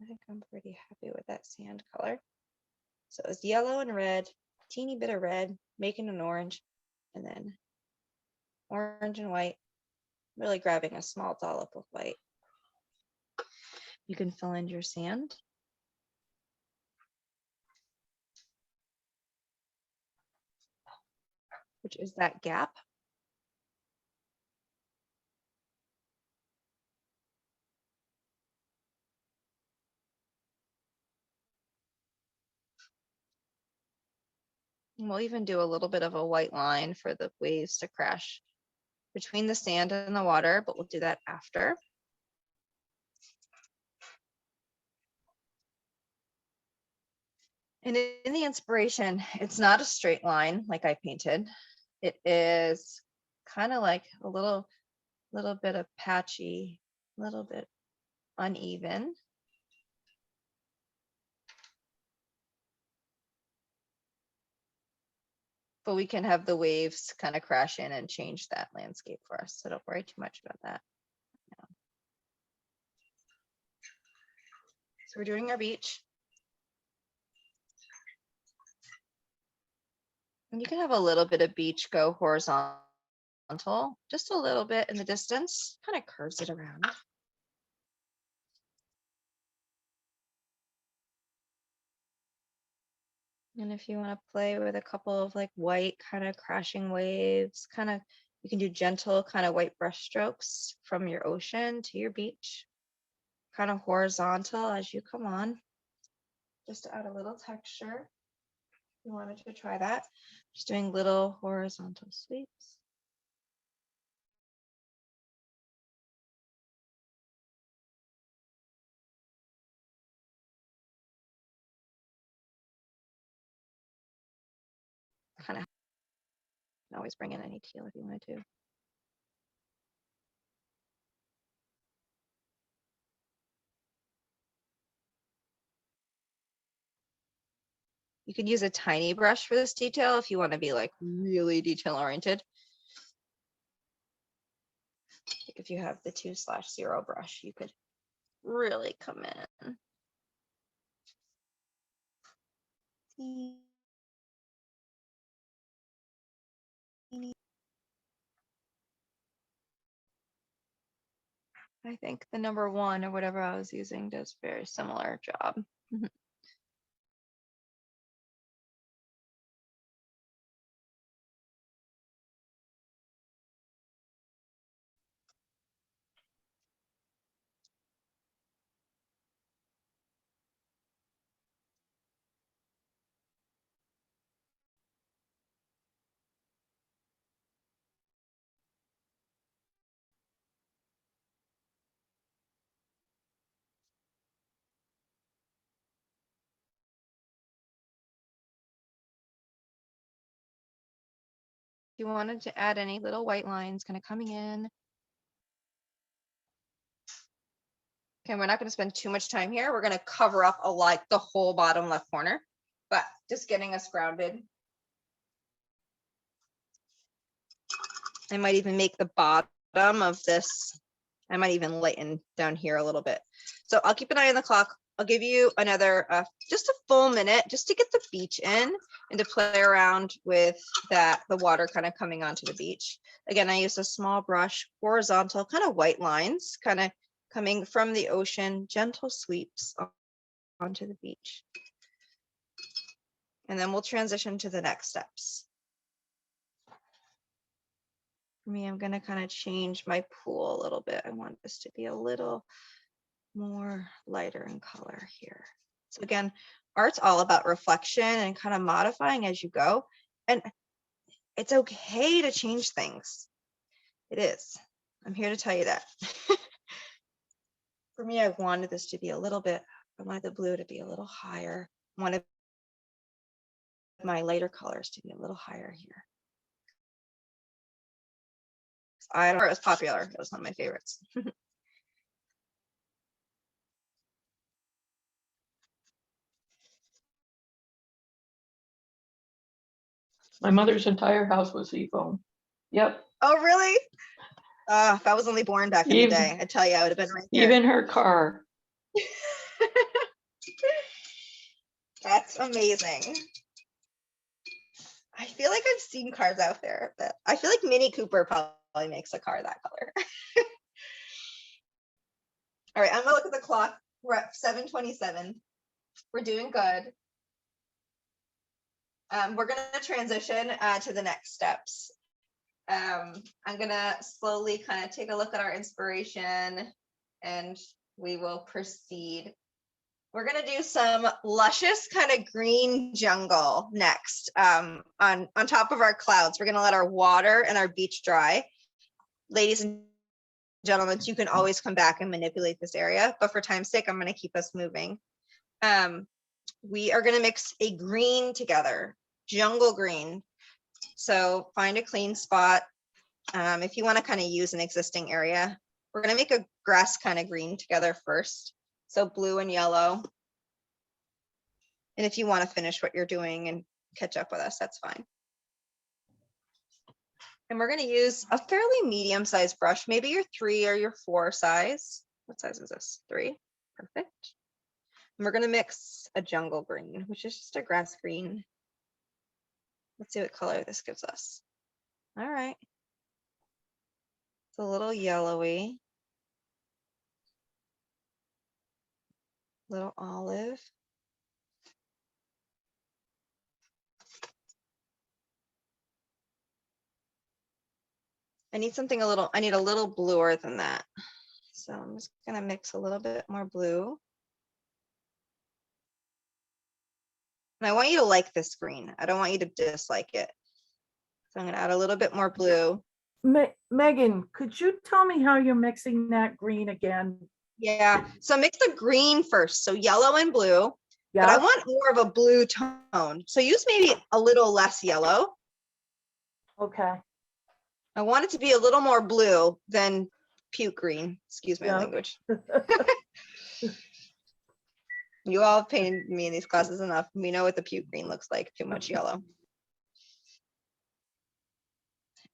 I think I'm pretty happy with that sand color. So it's yellow and red, teeny bit of red, making an orange, and then orange and white, really grabbing a small dollop of white. You can fill in your sand. Which is that gap. And we'll even do a little bit of a white line for the waves to crash between the sand and the water, but we'll do that after. And in the inspiration, it's not a straight line like I painted. It is kind of like a little bit of patchy, little bit uneven. But we can have the waves kind of crash in and change that landscape for us. So don't worry too much about that. No. So we're doing our beach. And you can have a little bit of beach go horizontal, just a little bit in the distance, kind of curves it around. And if you want to play with a couple of like white kind of crashing waves, kind of, you can do gentle kind of white brush strokes from your ocean to your beach, kind of horizontal as you come on, just to add a little texture. If you wanted to try that, just doing little horizontal sweeps. Kind of always bring in any teal if you wanted to. You could use a tiny brush for this detail if you want to be like really detail oriented. Like if you have the 2/0 brush, you could really come in. I think the number 1 or whatever I was using does a very similar job. If you wanted to add any little white lines kind of coming in. Okay, we're not going to spend too much time here. We're going to cover up like the whole bottom left corner, but just getting us grounded. I might even make the bottom of this, I might even lighten down here a little bit. So I'll keep an eye on the clock. I'll give you another, just a full minute just to get the beach in and to play around with that, the water kind of coming onto the beach. Again, I use a small brush, horizontal, kind of white lines, kind of coming from the ocean, gentle sweeps onto the beach. And then we'll transition to the next steps. For me, I'm going to kind of change my pool a little bit. I want this to be a little more lighter in color here. So again, art's all about reflection and kind of modifying as you go. And it's okay to change things. It is. I'm here to tell you that. For me, I wanted this to be a little bit, I wanted the blue to be a little higher. I wanted my lighter colors to be a little higher here. I don't know, it was popular. It was one of my favorites. My mother's entire house was seafoam. Yep. Oh, really? If I was only born back in the day, I tell you, I would have been right there. Even her car. That's amazing. I feel like I've seen cars out there, but I feel like Mini Cooper probably makes a car that color. All right, I'm gonna look at the clock. We're at 7:27. We're doing good. We're gonna transition to the next steps. I'm gonna slowly kind of take a look at our inspiration and we will proceed. We're gonna do some luscious kind of green jungle next. On top of our clouds, we're gonna let our water and our beach dry. Ladies and gentlemen, you can always come back and manipulate this area, but for time's sake, I'm gonna keep us moving. We are gonna mix a green together, jungle green. So find a clean spot. If you wanna kind of use an existing area, We're gonna make a grass kind of green together first. So blue and yellow. And if you want to finish what you're doing and catch up with us, that's fine. And we're gonna use a fairly medium-sized brush, maybe your 3 or your 4 size. What size is this? 3, perfect. And we're gonna mix a jungle green, which is just a grass green. Let's see what color this gives us. All right. It's a little yellowy. Little olive. I need something I need a little bluer than that. So I'm just gonna mix a little bit more blue. And I want you to like this green. I don't want you to dislike it. So I'm gonna add a little bit more blue. Megan, could you tell me how you're mixing that green again? Yeah, so mix the green first. So yellow and blue, but I Yeah, want more of a blue tone. So use maybe a little less yellow. okay. I want it to be a little more blue than puke green. Excuse my Yeah. language. You all have painted me in these classes enough. We know what the puke green looks like, too much yellow.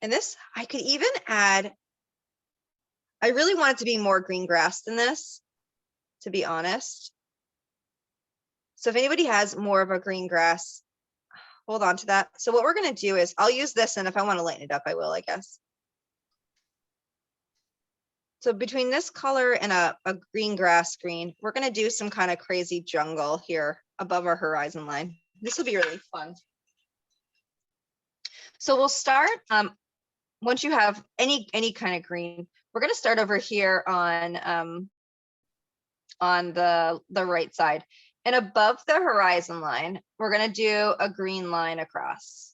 And this, I could even add, I really want it to be more green grass than this, to be honest. So if anybody has more of a green grass, hold on to that. So what we're gonna do is, I'll use this, and if I wanna lighten it up, I will, I guess. So between this color and a green grass green, we're gonna do some kind of crazy jungle here above our horizon line. This will be really fun. So we'll start, once you have any kind of green, we're gonna start over here on the right side. And above the horizon line, we're gonna do a green line across.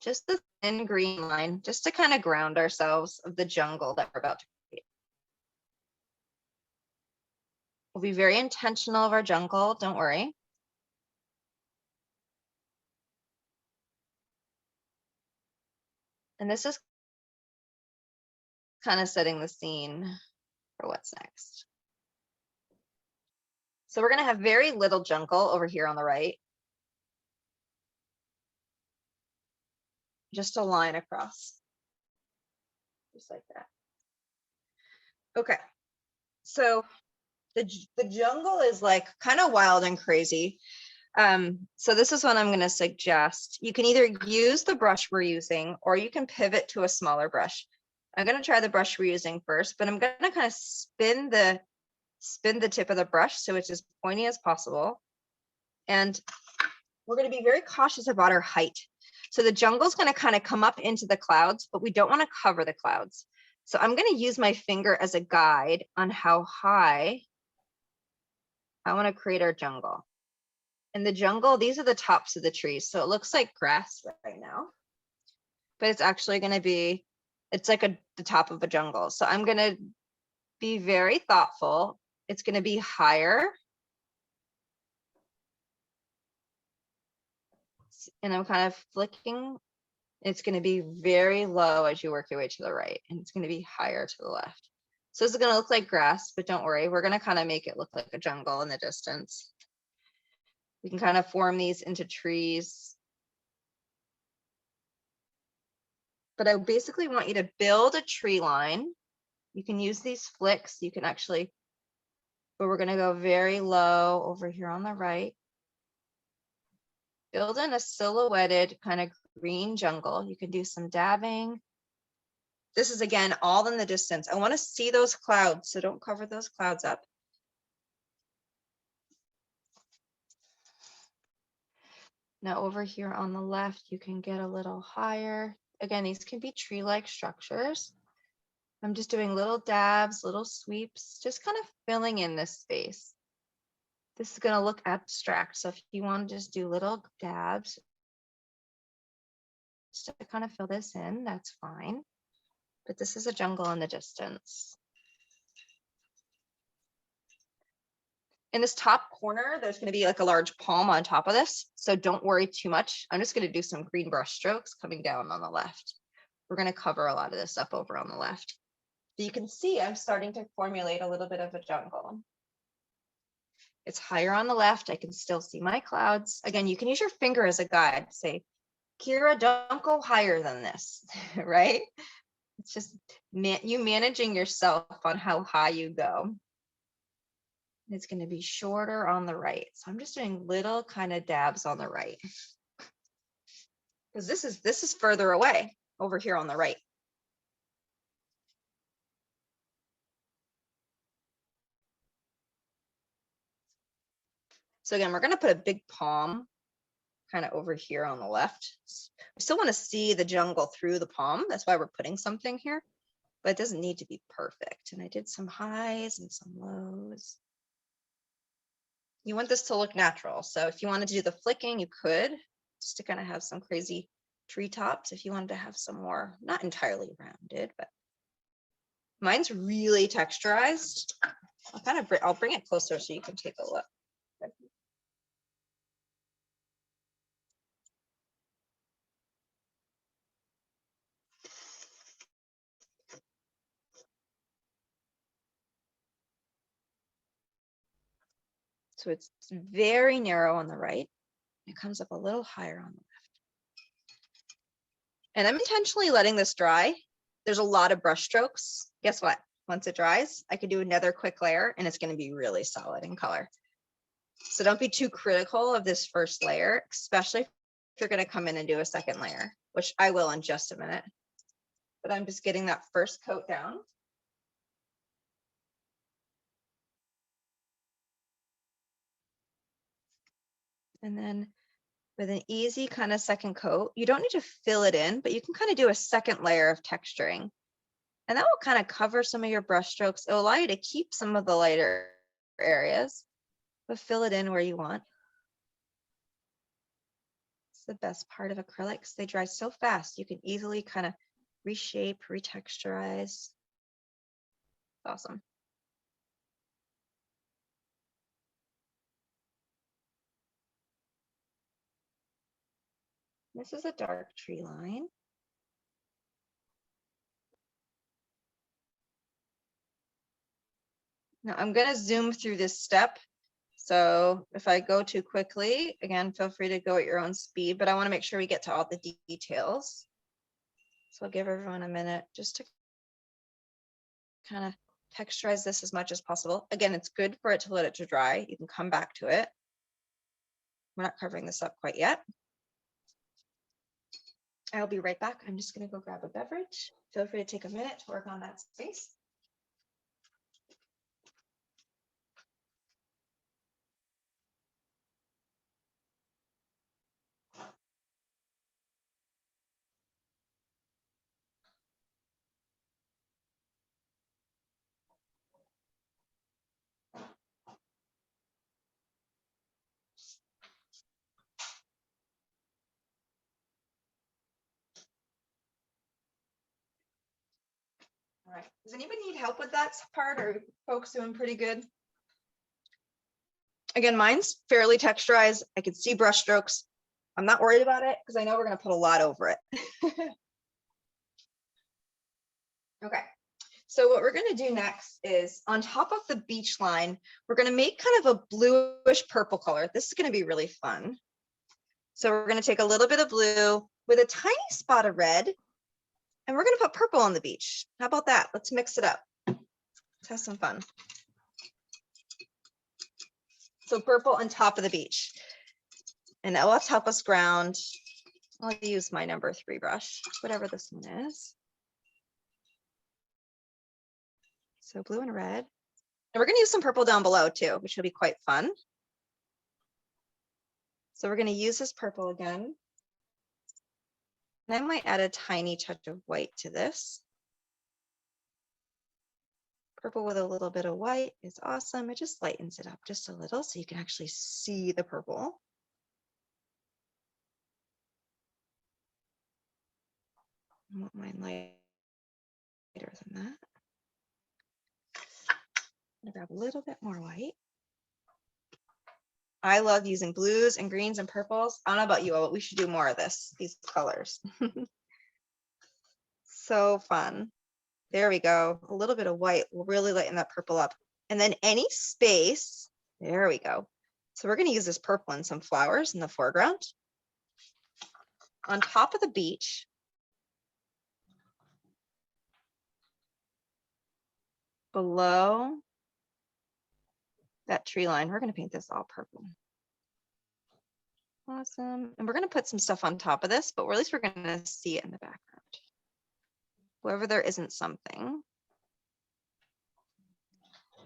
Just the thin green line, just to kind of ground ourselves of the jungle that we're about to create. We'll be very intentional of our jungle, don't worry. And this is kind of setting the scene for what's next. So we're gonna have very little jungle over here on the right. Just a line across. Just like that. Okay, so the jungle is like kind of wild and crazy. So this is what I'm going to suggest. You can either use the brush we're using, or you can pivot to a smaller brush. I'm going to try the brush we're using first, but I'm going to kind of spin the tip of the brush so it's as pointy as possible. And we're going to be very cautious about our height. So the jungle is going to kind of come up into the clouds, but we don't want to cover the clouds. So I'm going to use my finger as a guide on how high I want to create our jungle. In the jungle, these are the tops of the trees. So it looks like grass right now, but it's actually going to be, it's like the top of a jungle. So I'm going to be very thoughtful. It's going to be higher. And I'm kind of flicking. It's going to be very low as you work your way to the right, and it's going to be higher to the left. So this is going to look like grass, but don't worry, we're going to kind of make it look like a jungle in the distance. We can kind of form these into trees. But I basically want you to build a tree line. You can use these flicks. You can actually, but we're going to go very low over here on the right. Build in a silhouetted kind of green jungle. You can do some dabbing. This is, again, all in the distance. I want to see those clouds, so don't cover those clouds up. Now over here on the left, you can get a little higher. Again, these can be tree-like structures. I'm just doing little dabs, little sweeps, just kind of filling in this space. This is going to look abstract, so if you want to just do little dabs just to kind of fill this in, that's fine. But this is a jungle in the distance. In this top corner, there's going to be like a large palm on top of this, so don't worry too much. I'm just going to do some green brush strokes coming down on the left. We're going to cover a lot of this up over on the left. You can see I'm starting to formulate a little bit of a jungle. It's higher on the left. I can still see my clouds. Again, you can use your finger as a guide. Say, Kira, don't go higher than this, right? It's just you managing yourself on how high you go. It's going to be shorter on the right. So I'm just doing little kind of dabs on the right. Because this is further away over here on the right. So again, we're going to put a big palm kind of over here on the left. We still want to see the jungle through the palm. That's why we're putting something here, but it doesn't need to be perfect. And I did some highs and some lows. You want this to look natural. So if you wanted to do the flicking, you could, just to kind of have some crazy treetops. If you wanted to have some more, not entirely rounded, but mine's really texturized. I'll bring it closer so you can take a look. So it's very narrow on the right. It comes up a little higher on the left. And I'm intentionally letting this dry. There's a lot of brush strokes. Guess what? Once it dries, I could do another quick layer and it's going to be really solid in color. So don't be too critical of this first layer, especially if you're going to come in and do a second layer, which I will in just a minute. But I'm just getting that first coat down. And then with an easy kind of second coat, you don't need to fill it in, but you can kind of do a second layer of texturing. And that will kind of cover some of your brush strokes. It will allow you to keep some of the lighter areas, but fill it in where you want. It's the best part of acrylics. They dry so fast. You can easily kind of reshape, retexturize. Awesome. This is a dark tree line. Now I'm going to zoom through this step. So if I go too quickly, again, feel free to go at your own speed, but I want to make sure we get to all the details. So I'll give everyone a minute just to kind of texturize this as much as possible. Again, it's good for it to let it to dry. You can come back to it. We're not covering this up quite yet. I'll be right back. I'm just going to go grab a beverage. Feel free to take a minute to work on that space. All right. Does anybody need help with that part, or folks doing pretty good? Again, mine's fairly texturized. I can see brush strokes. I'm not worried about it because I know we're going to put a lot over it. Okay. So what we're going to do next is on top of the beach line, we're going to make kind of a bluish purple color. This is going to be really fun. So we're going to take a little bit of blue with a tiny spot of red, and we're going to put purple on the beach. How about that? Let's mix it up. Let's have some fun. So purple on top of the beach. And that will help us ground. I'll use my number 3 brush, whatever this one is. So blue and red. And we're going to use some purple down below too, which will be quite fun. So we're going to use this purple again. And I might add a tiny touch of white to this. Purple with a little bit of white is awesome. It just lightens it up just a little so you can actually see the purple. I want mine lighter than that. I'm gonna grab a little bit more white. I love using blues and greens and purples. I don't know about you all, but we should do more of this, these colors. So fun. There we go. A little bit of white will really lighten that purple up. And then any space, there we go. So we're going to use this purple and some flowers in the foreground. On top of the beach. Below that tree line, we're going to paint this all purple. Awesome. And we're going to put some stuff on top of this, but at least we're going to see it in the background. Wherever there isn't something.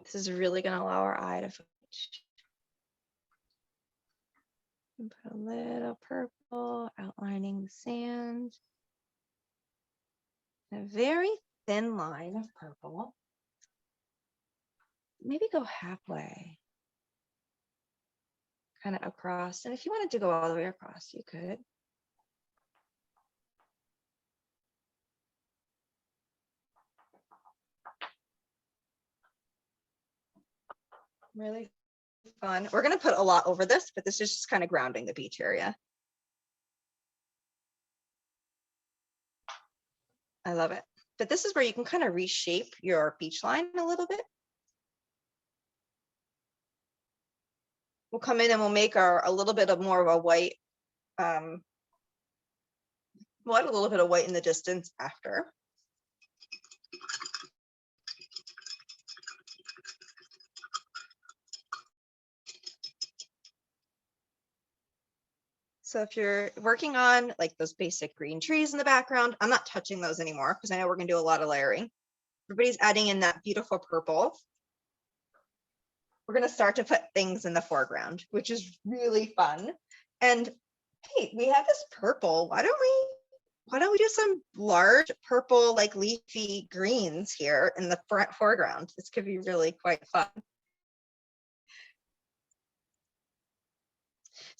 This is really going to allow our eye to focus. And put a little purple outlining the sand. A very thin line of purple. Maybe go halfway. Kind of across. And if you wanted to go all the way across, you could. Really fun. We're going to put a lot over this, but this is just kind of grounding the beach area. I love it. But this is where you can kind of reshape your beach line a little bit. We'll come in and we'll make a little bit of more of a white, we'll add a little bit of white in the distance after. So if you're working on like those basic green trees in the background, I'm not touching those anymore because I know we're going to do a lot of layering. Everybody's adding in that beautiful purple. We're going to start to put things in the foreground, which is really fun. And hey, we have this purple. Why don't we do some large purple, like leafy greens here in the foreground? This could be really quite fun.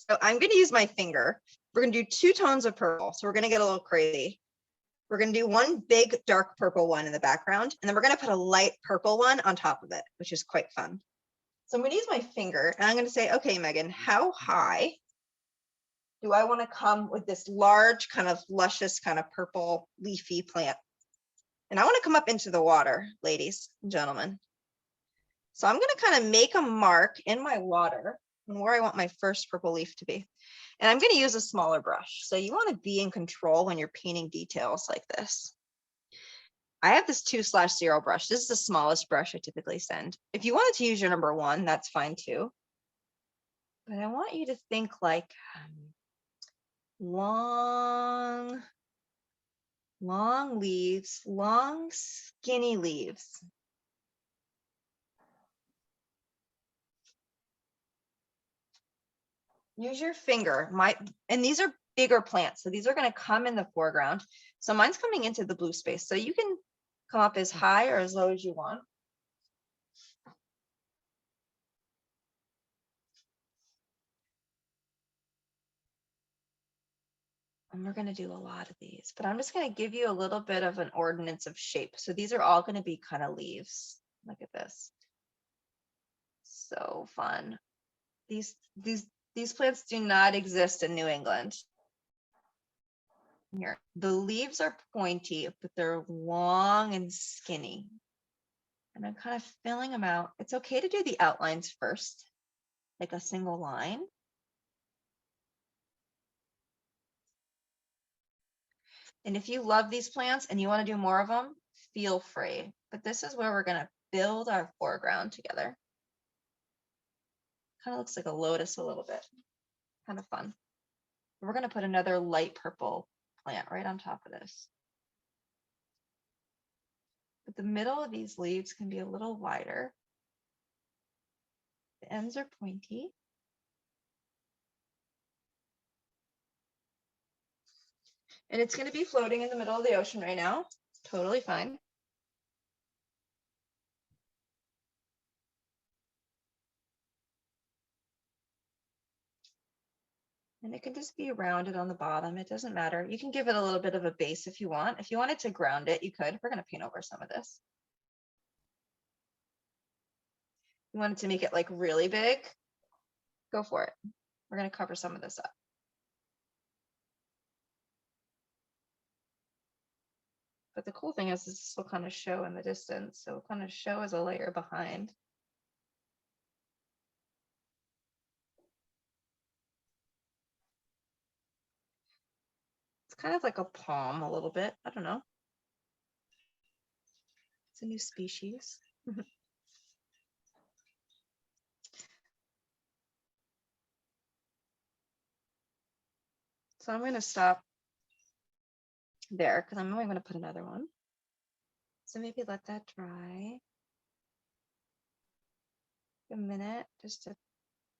So I'm going to use my finger. We're going to do 2 tones of purple. So we're going to get a little crazy. We're going to do one big dark purple one in the background, and then we're going to put a light purple one on top of it, which is quite fun. So I'm going to use my finger and I'm going to say, okay, Megan, how high do I want to come with this large kind of luscious kind of purple leafy plant? And I want to come up into the water, ladies and gentlemen. So I'm going to kind of make a mark in my water and where I want my first purple leaf to be. And I'm going to use a smaller brush. So you want to be in control when you're painting details like this. I have this 2/0 brush. This is the smallest brush I typically send. If you wanted to use your number 1, that's fine too. But I want you to think like long leaves, long skinny leaves. Use your finger. And these are bigger plants, so these are going to come in the foreground. So mine's coming into the blue space, so you can come up as high or as low as you want. And we're going to do a lot of these, but I'm just going to give you a little bit of an ordinance of shape. So these are all going to be kind of leaves. Look at this. So fun. These plants do not exist in New England. Here, the leaves are pointy, but they're long and skinny. And I'm kind of filling them out. It's okay to do the outlines first, like a single line. And if you love these plants and you want to do more of them, feel free. But this is where we're going to build our foreground together. Kind of looks like a lotus a little bit. Kind of fun. We're going to put another light purple plant right on top of this. But the middle of these leaves can be a little wider. The ends are pointy. And it's going to be floating in the middle of the ocean right now. Totally fine. And it can just be rounded on the bottom. It doesn't matter. You can give it a little bit of a base if you want. If you wanted to ground it, you could. We're going to paint over some of this. You wanted to make it like really big, go for it. We're going to cover some of this up. But the cool thing is this will kind of show in the distance. So it'll kind of show as a layer behind. It's kind of like a palm a little bit. I don't know. It's a new species. So I'm going to stop there because I'm only going to put another one. So maybe let that dry a minute just to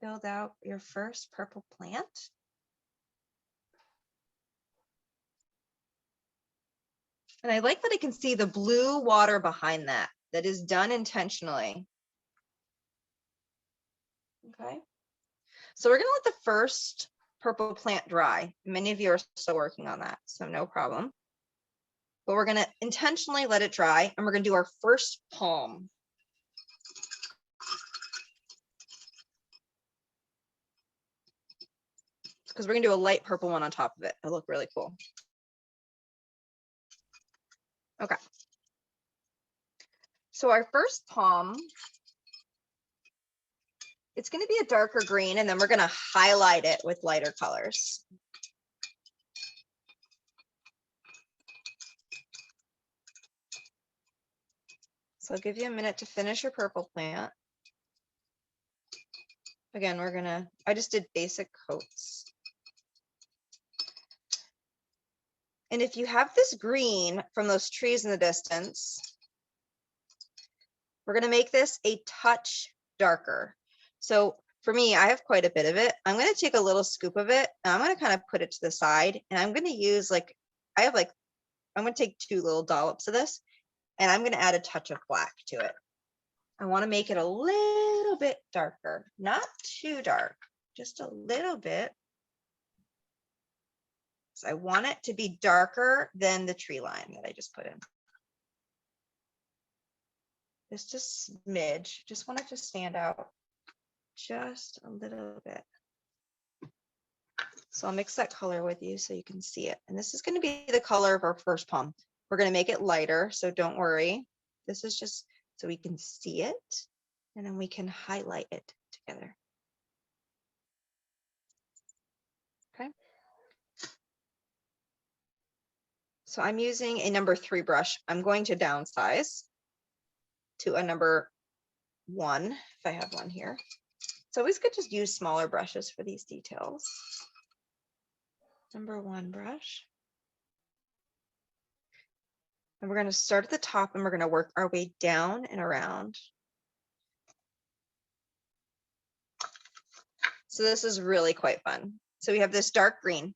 build out your first purple plant. And I like that I can see the blue water behind that. That is done intentionally. Okay. So we're going to let the first purple plant dry. Many of you are still working on that, so no problem. But we're going to intentionally let it dry, and we're going to do our first palm. Because we're going to do a light purple one on top of it. It'll look really cool. Okay. So our first palm, it's going to be a darker green, and then we're going to highlight it with lighter colors. So I'll give you a minute to finish your purple plant. Again, I just did basic coats. And if you have this green from those trees in the distance, we're going to make this a touch darker. So for me, I have quite a bit of it. I'm going to take a little scoop of it, and I'm going to kind of put it to the side, and I'm going to use I'm going to take 2 little dollops of this, and I'm going to add a touch of black to it. I want to make it a little bit darker, not too dark, just a little bit. So I want it to be darker than the tree line that I just put in. Just a smidge, just want it to stand out just a little bit. So I'll mix that color with you so you can see it. And this is going to be the color of our first palm. We're going to make it lighter, so don't worry. This is just so we can see it, and then we can highlight it together. Okay. So I'm using a number 3 brush. I'm going to downsize to a number 1, if I have one here. It's always good to use smaller brushes for these details. Number 1 brush. And we're going to start at the top, and we're going to work our way down and around. So this is really quite fun. So we have this dark green.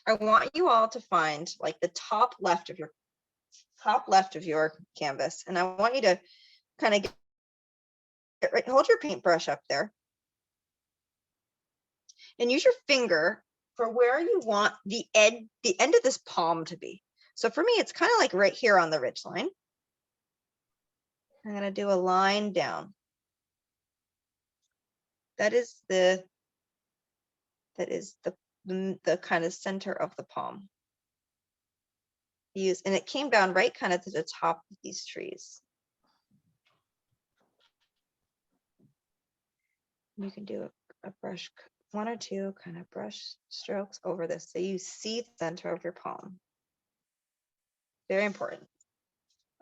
I want you all to find like the top left of your canvas. And I want you to kind of get right, hold your paintbrush up there. And use your finger for where you want the end of this palm to be. So for me, it's kind of like right here on the ridge line. I'm going to do a line down. That is the kind of center of the palm. And it came down right kind of to the top of these trees. You can do a brush, 1 or 2 kind of brush strokes over this so you see the center of your palm. Very important.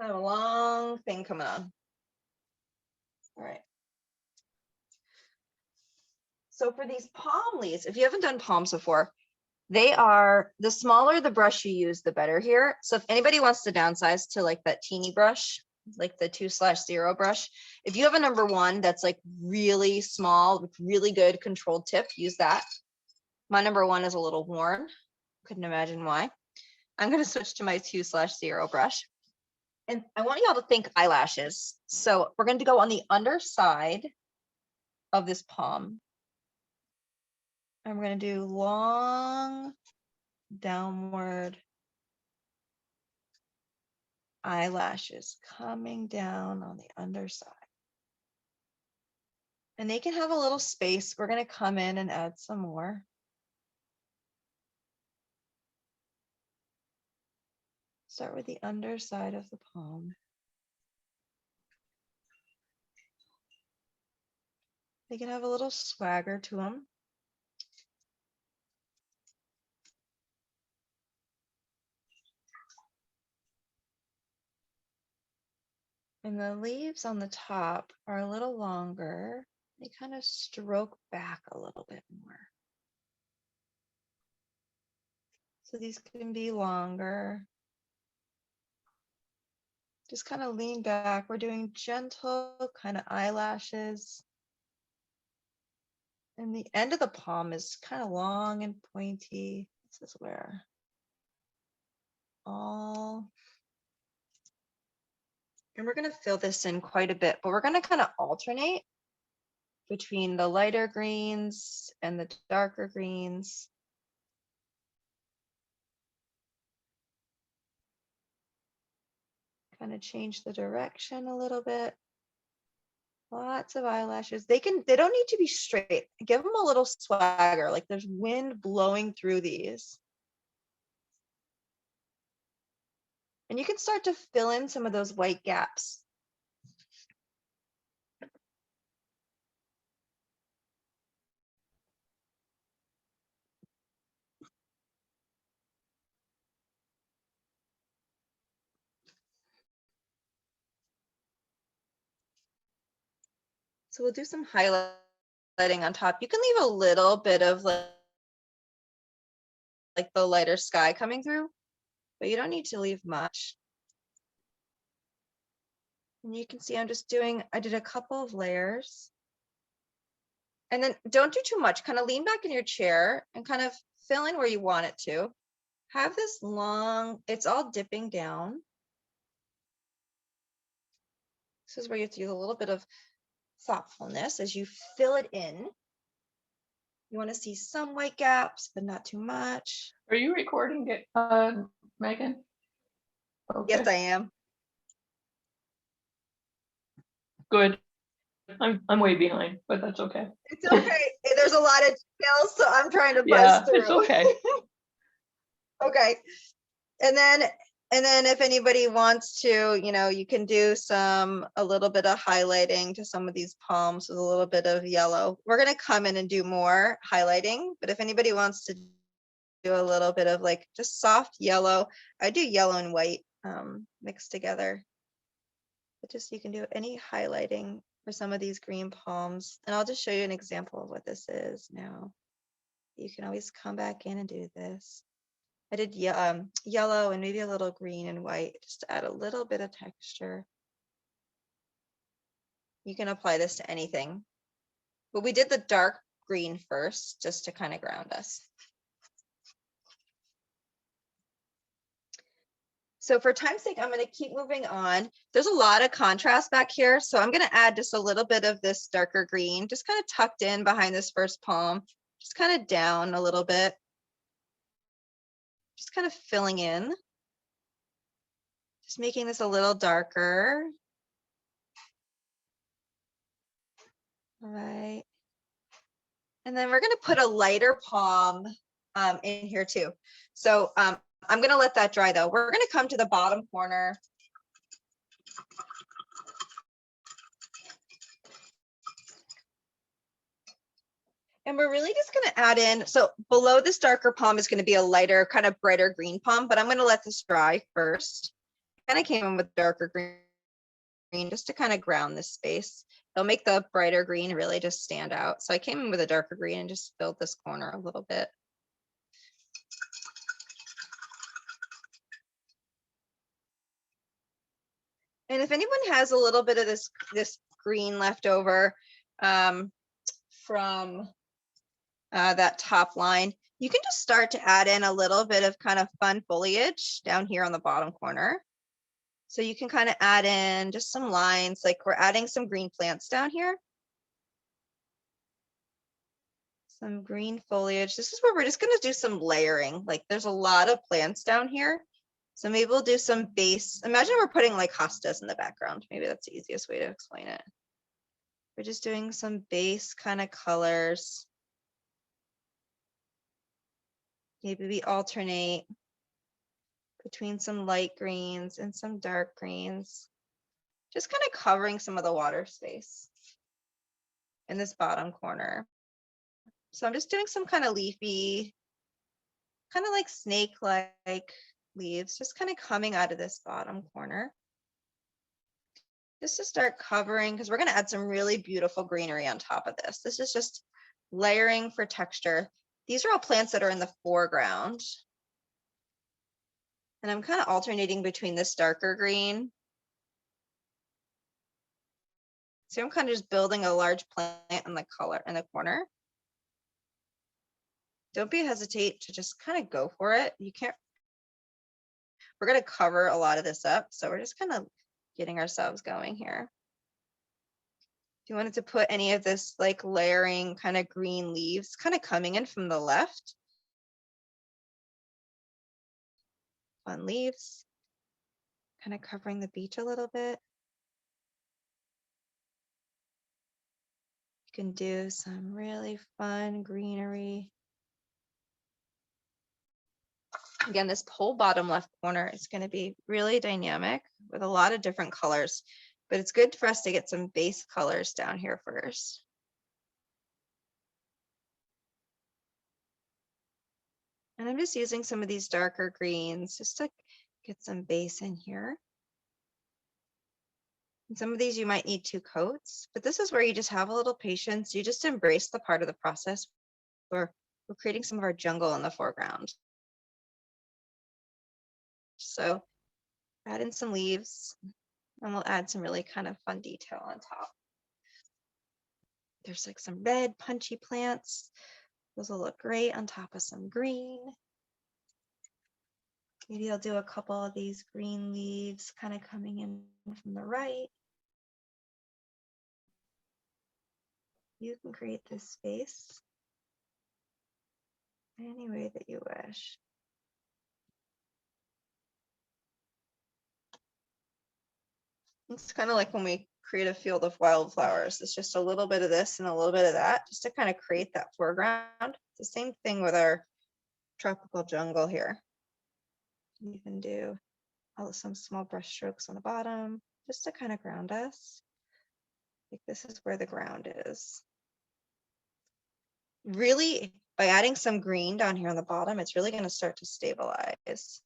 I have a long thing coming on. All right. So for these palm leaves, if you haven't done palms before, the smaller the brush you use, the better here. So if anybody wants to downsize to like that teeny brush, like the 2/0 brush, if you have a number 1 that's like really small with really good controlled tip, use that. My number 1 is a little worn. Couldn't imagine why. I'm going to switch to my 2/0 brush. And I want you all to think eyelashes. So we're going to go on the underside of this palm. And we're going to do long downward eyelashes coming down on the underside. And they can have a little space. We're going to come in and add some more. Start with the underside of the palm. They can have a little swagger to them. And the leaves on the top are a little longer. They kind of stroke back a little bit more. So these can be longer. Just kind of lean back. We're doing gentle kind of eyelashes. And the end of the palm is kind of long and pointy. This is where all. And we're going to fill this in quite a bit, but we're going to kind of alternate between the lighter greens and the darker greens. Kind of change the direction a little bit. Lots of eyelashes. They don't need to be straight. Give them a little swagger, like there's wind blowing through these. And you can start to fill in some of those white gaps. So we'll do some highlighting on top. You can leave a little bit of like the lighter sky coming through, but you don't need to leave much. And you can see I did a couple of layers. And then don't do too much, kind of lean back in your chair and kind of fill in where you want it to. Have this long, it's all dipping down. This is where you have to use a little bit of thoughtfulness as you fill it in. You want to see some white gaps, but not too much. Are you recording it, Megan? Okay. Yes, I am. Good. I'm way behind, but that's okay. It's okay. There's a lot of details, so I'm trying to buzz Yeah, through. it's okay. Okay. And then if anybody wants to, you can do a little bit of highlighting to some of these palms with a little bit of yellow. We're going to come in and do more highlighting, but if anybody wants to do a little bit of like just soft yellow, I do yellow and white mixed together. But just you can do any highlighting for some of these green palms. And I'll just show you an example of what this is now. You can always come back in and do this. I did yellow and maybe a little green and white just to add a little bit of texture. You can apply this to anything. But we did the dark green first just to kind of ground us. So for time's sake, I'm going to keep moving on. There's a lot of contrast back here. So I'm going to add just a little bit of this darker green, just kind of tucked in behind this first palm, just kind of down a little bit. Just kind of filling in. Just making this a little darker. All right. And then we're going to put a lighter palm in here too. So I'm going to let that dry though. We're going to come to the bottom corner. And we're really just going to add in, so below this darker palm is going to be a lighter, kind of brighter green palm, but I'm going to let this dry first. Kind of came in with darker green just to kind of ground this space. It'll make the brighter green really just stand out. So I came in with a darker green and just filled this corner a little bit. And if anyone has a little bit of this green left over from that top line, you can just start to add in a little bit of kind of fun foliage down here on the bottom corner. So you can kind of add in just some lines, like we're adding some green plants down here. Some green foliage. This is where we're just going to do some layering. Like there's a lot of plants down here. So maybe we'll do some base. Imagine we're putting like hostas in the background. Maybe that's the easiest way to explain it. We're just doing some base kind of colors. Maybe we alternate between some light greens and some dark greens, just kind of covering some of the water space in this bottom corner. So I'm just doing some kind of leafy, kind of like snake-like leaves, just kind of coming out of this bottom corner. Just to start covering, because we're going to add some really beautiful greenery on top of this. This is just layering for texture. These are all plants that are in the foreground. And I'm kind of alternating between this darker green. So I'm kind of just building a large plant in the color in the corner. Don't be hesitate to just kind of go for it. You can't, we're going to cover a lot of this up. So we're just kind of getting ourselves going here. If you wanted to put any of this like layering kind of green leaves kind of coming in from the left. Fun leaves, kind of covering the beach a little bit. You can do some really fun greenery. Again, this whole bottom left corner is going to be really dynamic with a lot of different colors, but it's good for us to get some base colors down here first. And I'm just using some of these darker greens just to get some base in here. And some of these you might need 2 coats, but this is where you just have a little patience. You just embrace the part of the process where we're creating some of our jungle in the foreground. So add in some leaves and we'll add some really kind of fun detail on top. There's like some red punchy plants. Those will look great on top of some green. Maybe I'll do a couple of these green leaves kind of coming in from the right. You can create this space any way that you wish. It's kind of like when we create a field of wildflowers. It's just a little bit of this and a little bit of that, just to kind of create that foreground. It's the same thing with our tropical jungle here. You can do some small brush strokes on the bottom, just to kind of ground us. Like this is where the ground is. Really, by adding some green down here on the bottom, it's really going to start to stabilize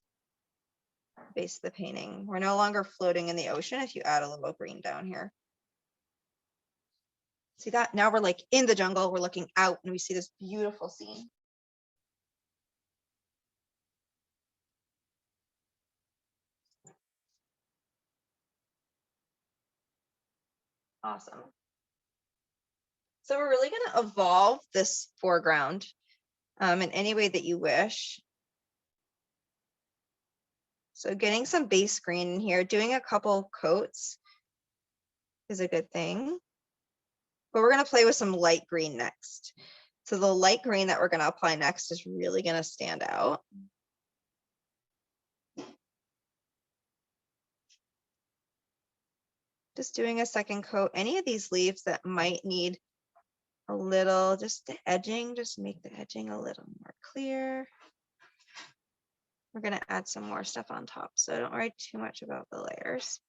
the base of the painting. We're no longer floating in the ocean if you add a little green down here. See that? Now we're like in the jungle, we're looking out and we see this beautiful scene. Awesome. So we're really going to evolve this foreground in any way that you wish. So getting some base green in here, doing a couple coats is a good thing. But we're going to play with some light green next. So the light green that we're going to apply next is really going to stand out. Just doing a second coat. Any of these leaves that might need a little, just the edging, just make the edging a little more clear. We're going to add some more stuff on top, so don't worry too much about the layers.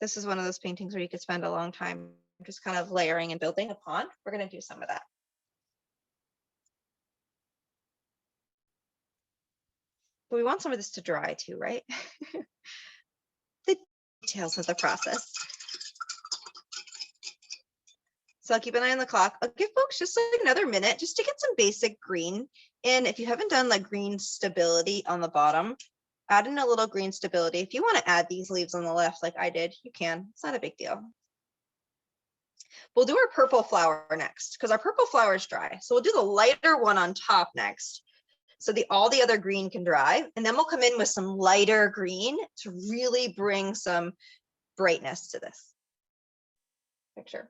This is one of those paintings where you could spend a long time just kind of layering and building upon. We're going to do some of that. But we want some of this to dry too, right? The details of the process. So I'll keep an eye on the clock. I'll give folks just like another minute just to get some basic green in. If you haven't done like green stability on the bottom, add in a little green stability. If you want to add these leaves on the left like I did, you can. It's not a big deal. We'll do our purple flower next because our purple flower is dry. So we'll do the lighter one on top next. So all the other green can dry. And then we'll come in with some lighter green to really bring some brightness to this picture.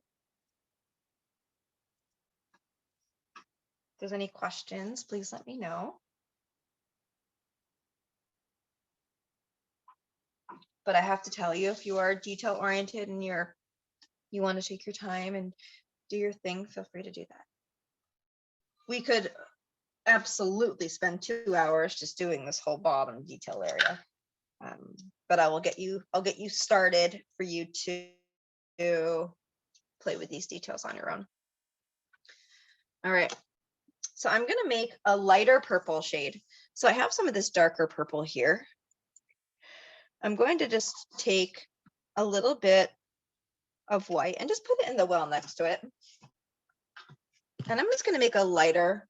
If there's any questions, please let me know. But I have to tell you, if you are detail oriented and you want to take your time and do your thing, feel free to do that. We could absolutely spend 2 hours just doing this whole bottom detail area. But I'll get you started for you to play with these details on your own. All right. So I'm going to make a lighter purple shade. So I have some of this darker purple here. I'm going to just take a little bit of white and just put it in the well next to it. And I'm just going to make a lighter,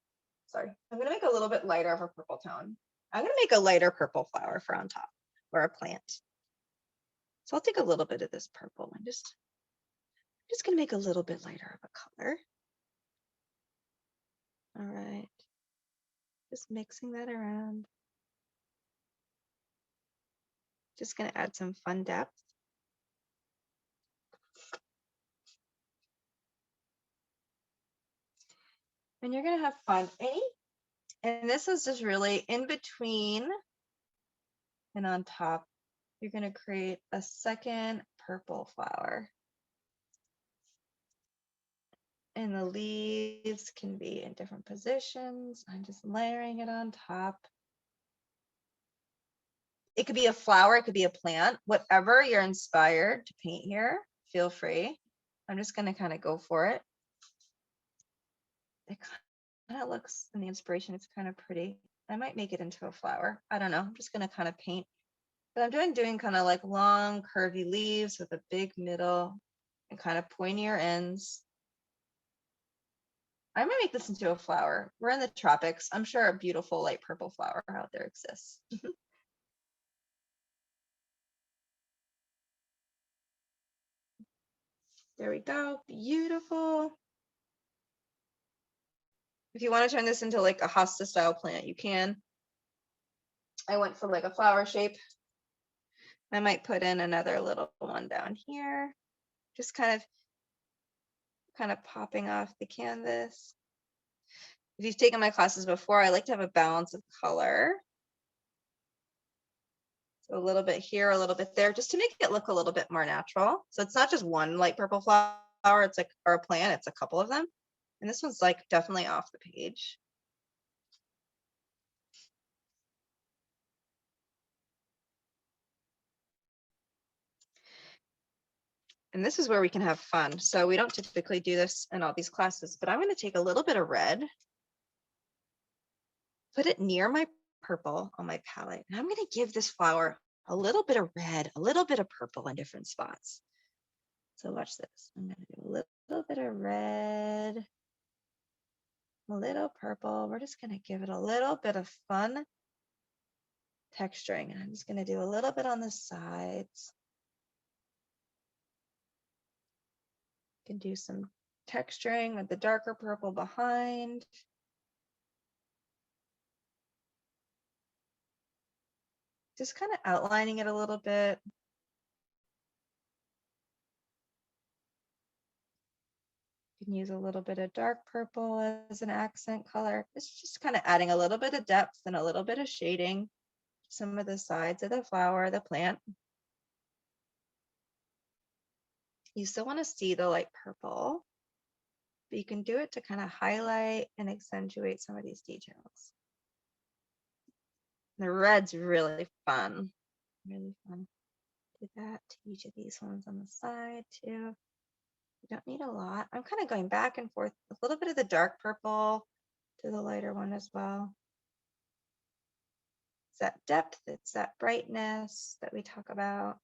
I'm going to make a little bit lighter of a purple tone. I'm going to make a lighter purple flower for on top, or a plant. So I'll take a little bit of this purple and just going to make a little bit lighter of a color. All right. Just mixing that around. Just going to add some fun depth. And you're going to have fun. And this is just really in between and on top. You're going to create a second purple flower. And the leaves can be in different positions. I'm just layering it on top. It could be a flower, it could be a plant, whatever you're inspired to paint here, feel free. I'm just going to kind of go for it. It kind of looks, in the inspiration, it's kind of pretty. I might make it into a flower. I don't know. I'm just going to kind of paint. But I'm doing kind of like long, curvy leaves with a big middle and kind of pointier ends. I might make this into a flower. We're in the tropics. I'm sure a beautiful light purple flower out there exists. There we go. Beautiful. If you want to turn this into like a hosta style plant, you can. I went for like a flower shape. I might put in another little one down here. Just kind of popping off the canvas. If you've taken my classes before, I like to have a balance of color. So a little bit here, a little bit there, just to make it look a little bit more natural. So it's not just one light purple flower, it's like, or a plant, it's a couple of them. And this one's like definitely off the page. And this is where we can have fun. So we don't typically do this in all these classes, but I'm going to take a little bit of red, put it near my purple on my palette. And I'm going to give this flower a little bit of red, a little bit of purple in different spots. So watch this. I'm going to do a little bit of red, a little purple. We're just going to give it a little bit of fun texturing. And I'm just going to do a little bit on the sides. Can do some texturing with the darker purple behind. Just kind of outlining it a little bit. You can use a little bit of dark purple as an accent color. It's just kind of adding a little bit of depth and a little bit of shading to some of the sides of the flower, the plant. You still want to see the light purple, but you can do it to kind of highlight and accentuate some of these details. The red's really fun. Really fun. Do that to each of these ones on the side too. You don't need a lot. I'm kind of going back and forth, a little bit of the dark purple to the lighter one as well. It's that depth, it's that brightness that we talk about.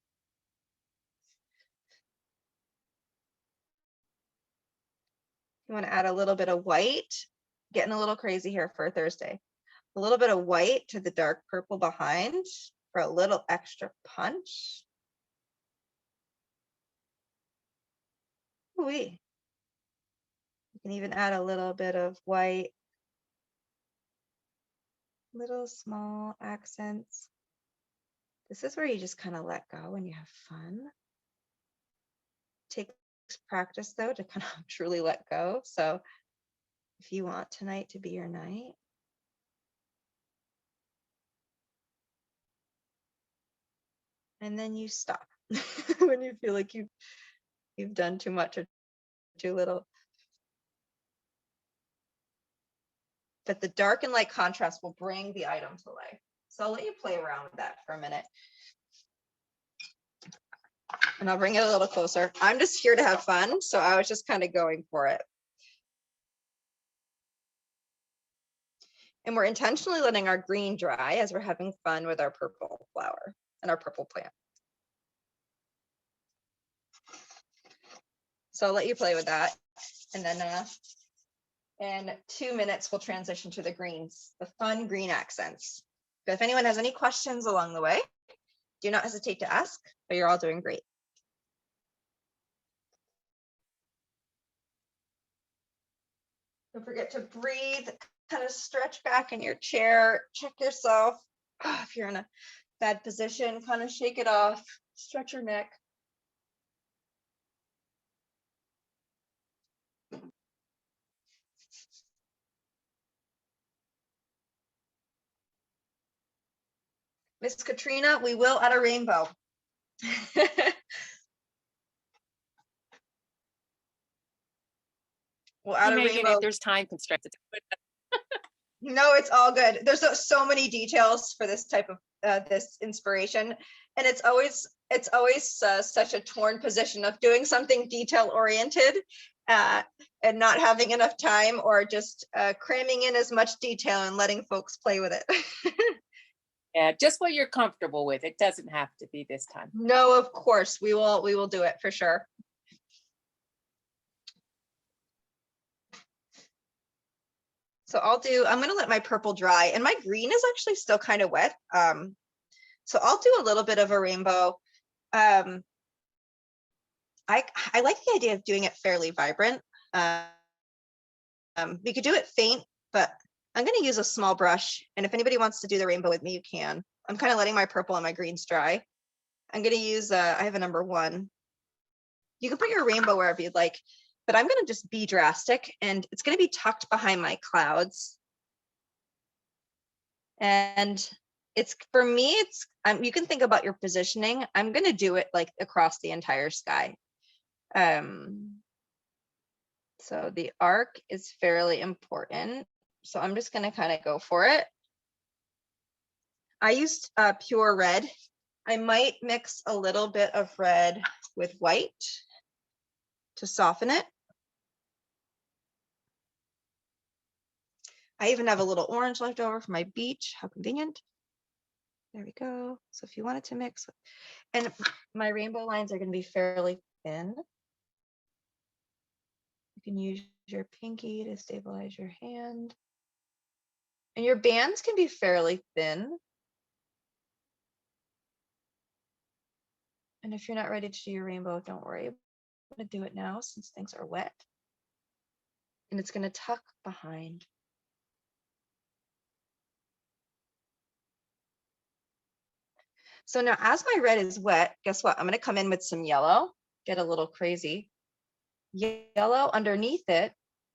You want to add a little bit of white, getting a little crazy here for Thursday. A little bit of white to the dark purple behind for a little extra punch. Ooh-wee. You can even add a little bit of white, little small accents. This is where you just kind of let go and you have fun. Takes practice though to kind of truly let go. So if you want tonight to be your night, and then you stop when you feel like you've done too much or too little. But the dark and light contrast will bring the item to life. So I'll let you play around with that for a minute. And I'll bring it a little closer. I'm just here to have fun, so I was just kind of going for it. And we're intentionally letting our green dry as we're having fun with our purple flower and our purple plant. So I'll let you play with that. And then in 2 minutes, we'll transition to the greens, the fun green accents. But if anyone has any questions along the way, do not hesitate to ask, but you're all doing great. Don't forget to breathe, kind of stretch back in your chair, check yourself. If you're in a bad position, kind of shake it off, stretch your neck. Miss Katrina, we will add a rainbow. We'll add a Megan, rainbow. if there's time constraints. No, it's all good. There's so many details for this type of this inspiration, and it's always such a torn position of doing something detail oriented and not having enough time, or just cramming in as much detail and letting folks play with it. Yeah, just what you're comfortable with. It doesn't have to be this time. No, of course we will do it for sure. So I'm going to let my purple dry, and my green is actually still kind of wet. So I'll do a little bit of a rainbow. I like the idea of doing it fairly vibrant. We could do it faint, but I'm going to use a small brush. And if anybody wants to do the rainbow with me, you can. I'm kind of letting my purple and my greens dry. I'm going to use, I have a number 1. You can put your rainbow wherever you'd like, but I'm going to just be drastic, and it's going to be tucked behind my clouds. And for me, you can think about your positioning. I'm going to do it like across the entire sky. So the arc is fairly important. So I'm just going to kind of go for it. I used pure red. I might mix a little bit of red with white to soften it. I even have a little orange left over from my beach. How convenient. There we go. So if you wanted to mix, and my rainbow lines are going to be fairly thin. You can use your pinky to stabilize your hand. And your bands can be fairly thin. And if you're not ready to do your rainbow, don't worry. I'm going to do it now since things are wet. And it's going to tuck behind. So now as my red is wet, guess what? I'm going to come in with some yellow, get a little crazy. Yellow underneath it,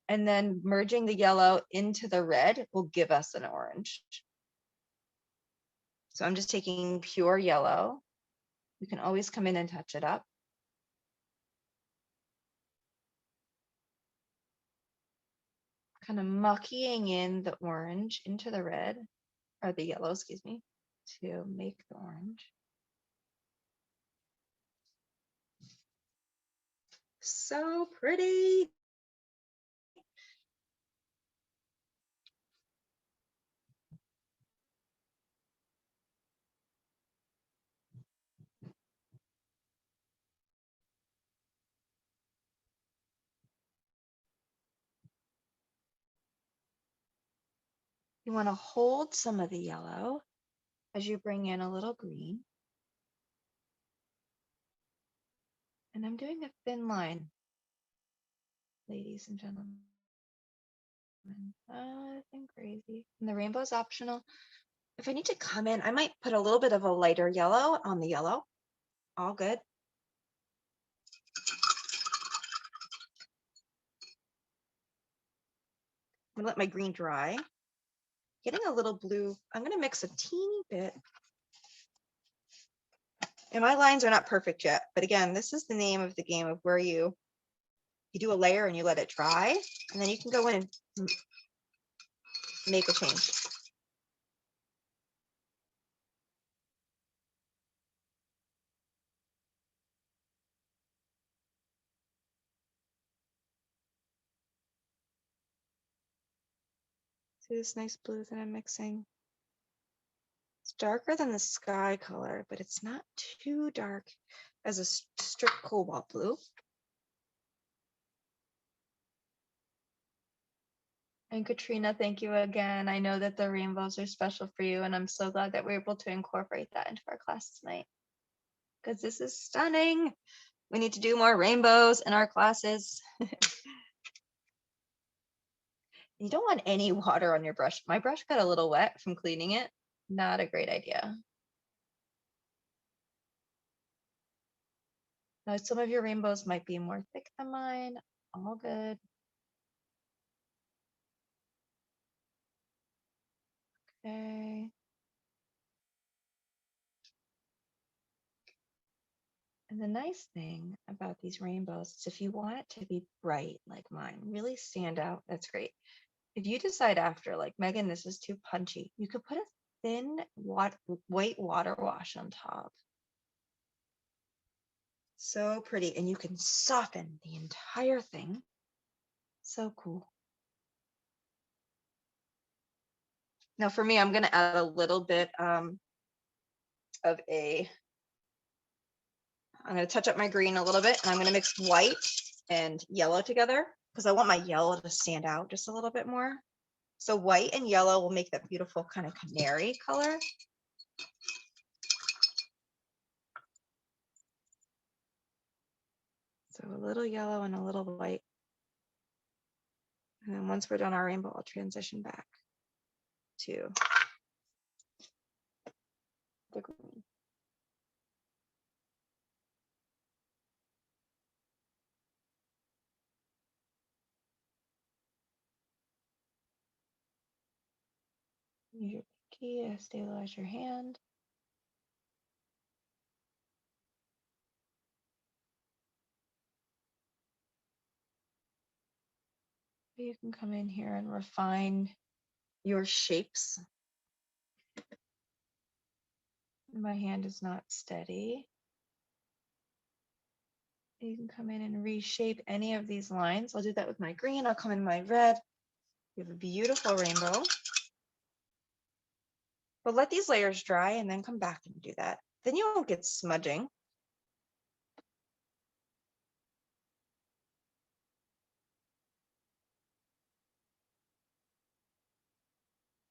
and then merging the yellow into the red will give us an orange. So I'm just taking pure yellow. You can always come in and touch it up. Kind of mucking in the orange into the red, or the yellow, excuse me, to make the orange. So pretty. You want to hold some of the yellow as you bring in a little green. And I'm doing a thin line, ladies and gentlemen. Nothing crazy. And the rainbow is optional. If I need to come in, I might put a little bit of a lighter yellow on the yellow. All good. I'm gonna let my green dry. Getting a little blue. I'm gonna mix a teeny bit. And my lines are not perfect yet, but again, this is the name of the game of where you do a layer and you let it dry, and then you can go in and make a change. See this nice blue that I'm mixing? It's darker than the sky color, but it's not too dark as a strict cobalt blue. And Katrina, thank you again. I know that the rainbows are special for you, and I'm so glad that we're able to incorporate that into our class tonight. Because this is stunning. We need to do more rainbows in our classes. You don't want any water on your brush. My brush got a little wet from cleaning it. Not a great idea. Now, some of your rainbows might be more thick than mine. All good. Okay. And the nice thing about these rainbows is if you want it to be bright like mine, really stand out, that's great. If you decide after, like, Megan, this is too punchy, you could put a thin white water wash on top. So pretty. And you can soften the entire thing. So cool. Now for me, I'm going to add a little bit I'm going to touch up my green a little bit, and I'm going to mix white and yellow together because I want my yellow to stand out just a little bit more. So white and yellow will make that beautiful kind of canary color. So a little yellow and a little white. And then once we're done our rainbow, I'll transition back to the green. Use your key to stabilize your hand. You can come in here and refine your shapes. My hand is not steady. You can come in and reshape any of these lines. I'll do that with my green. I'll come in my red. You have a beautiful rainbow. But let these layers dry and then come back and do that. Then you won't get smudging.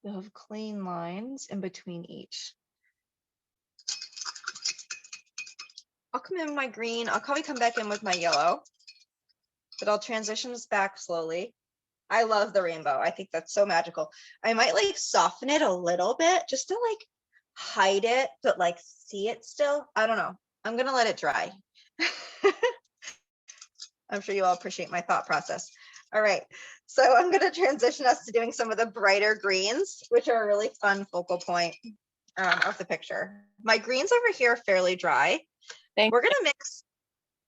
You'll have clean lines in between each. I'll come in with my green. I'll probably come back in with my yellow, but I'll transition this back slowly. I love the rainbow. I think that's so magical. I might like soften it a little bit just to like hide it, but like see it still. I don't know. I'm going to let it dry. I'm sure you all appreciate my thought process. All right. So I'm going to transition us to doing some of the brighter greens, which are a really fun focal point of the picture. My greens over here are fairly dry. We're going to mix.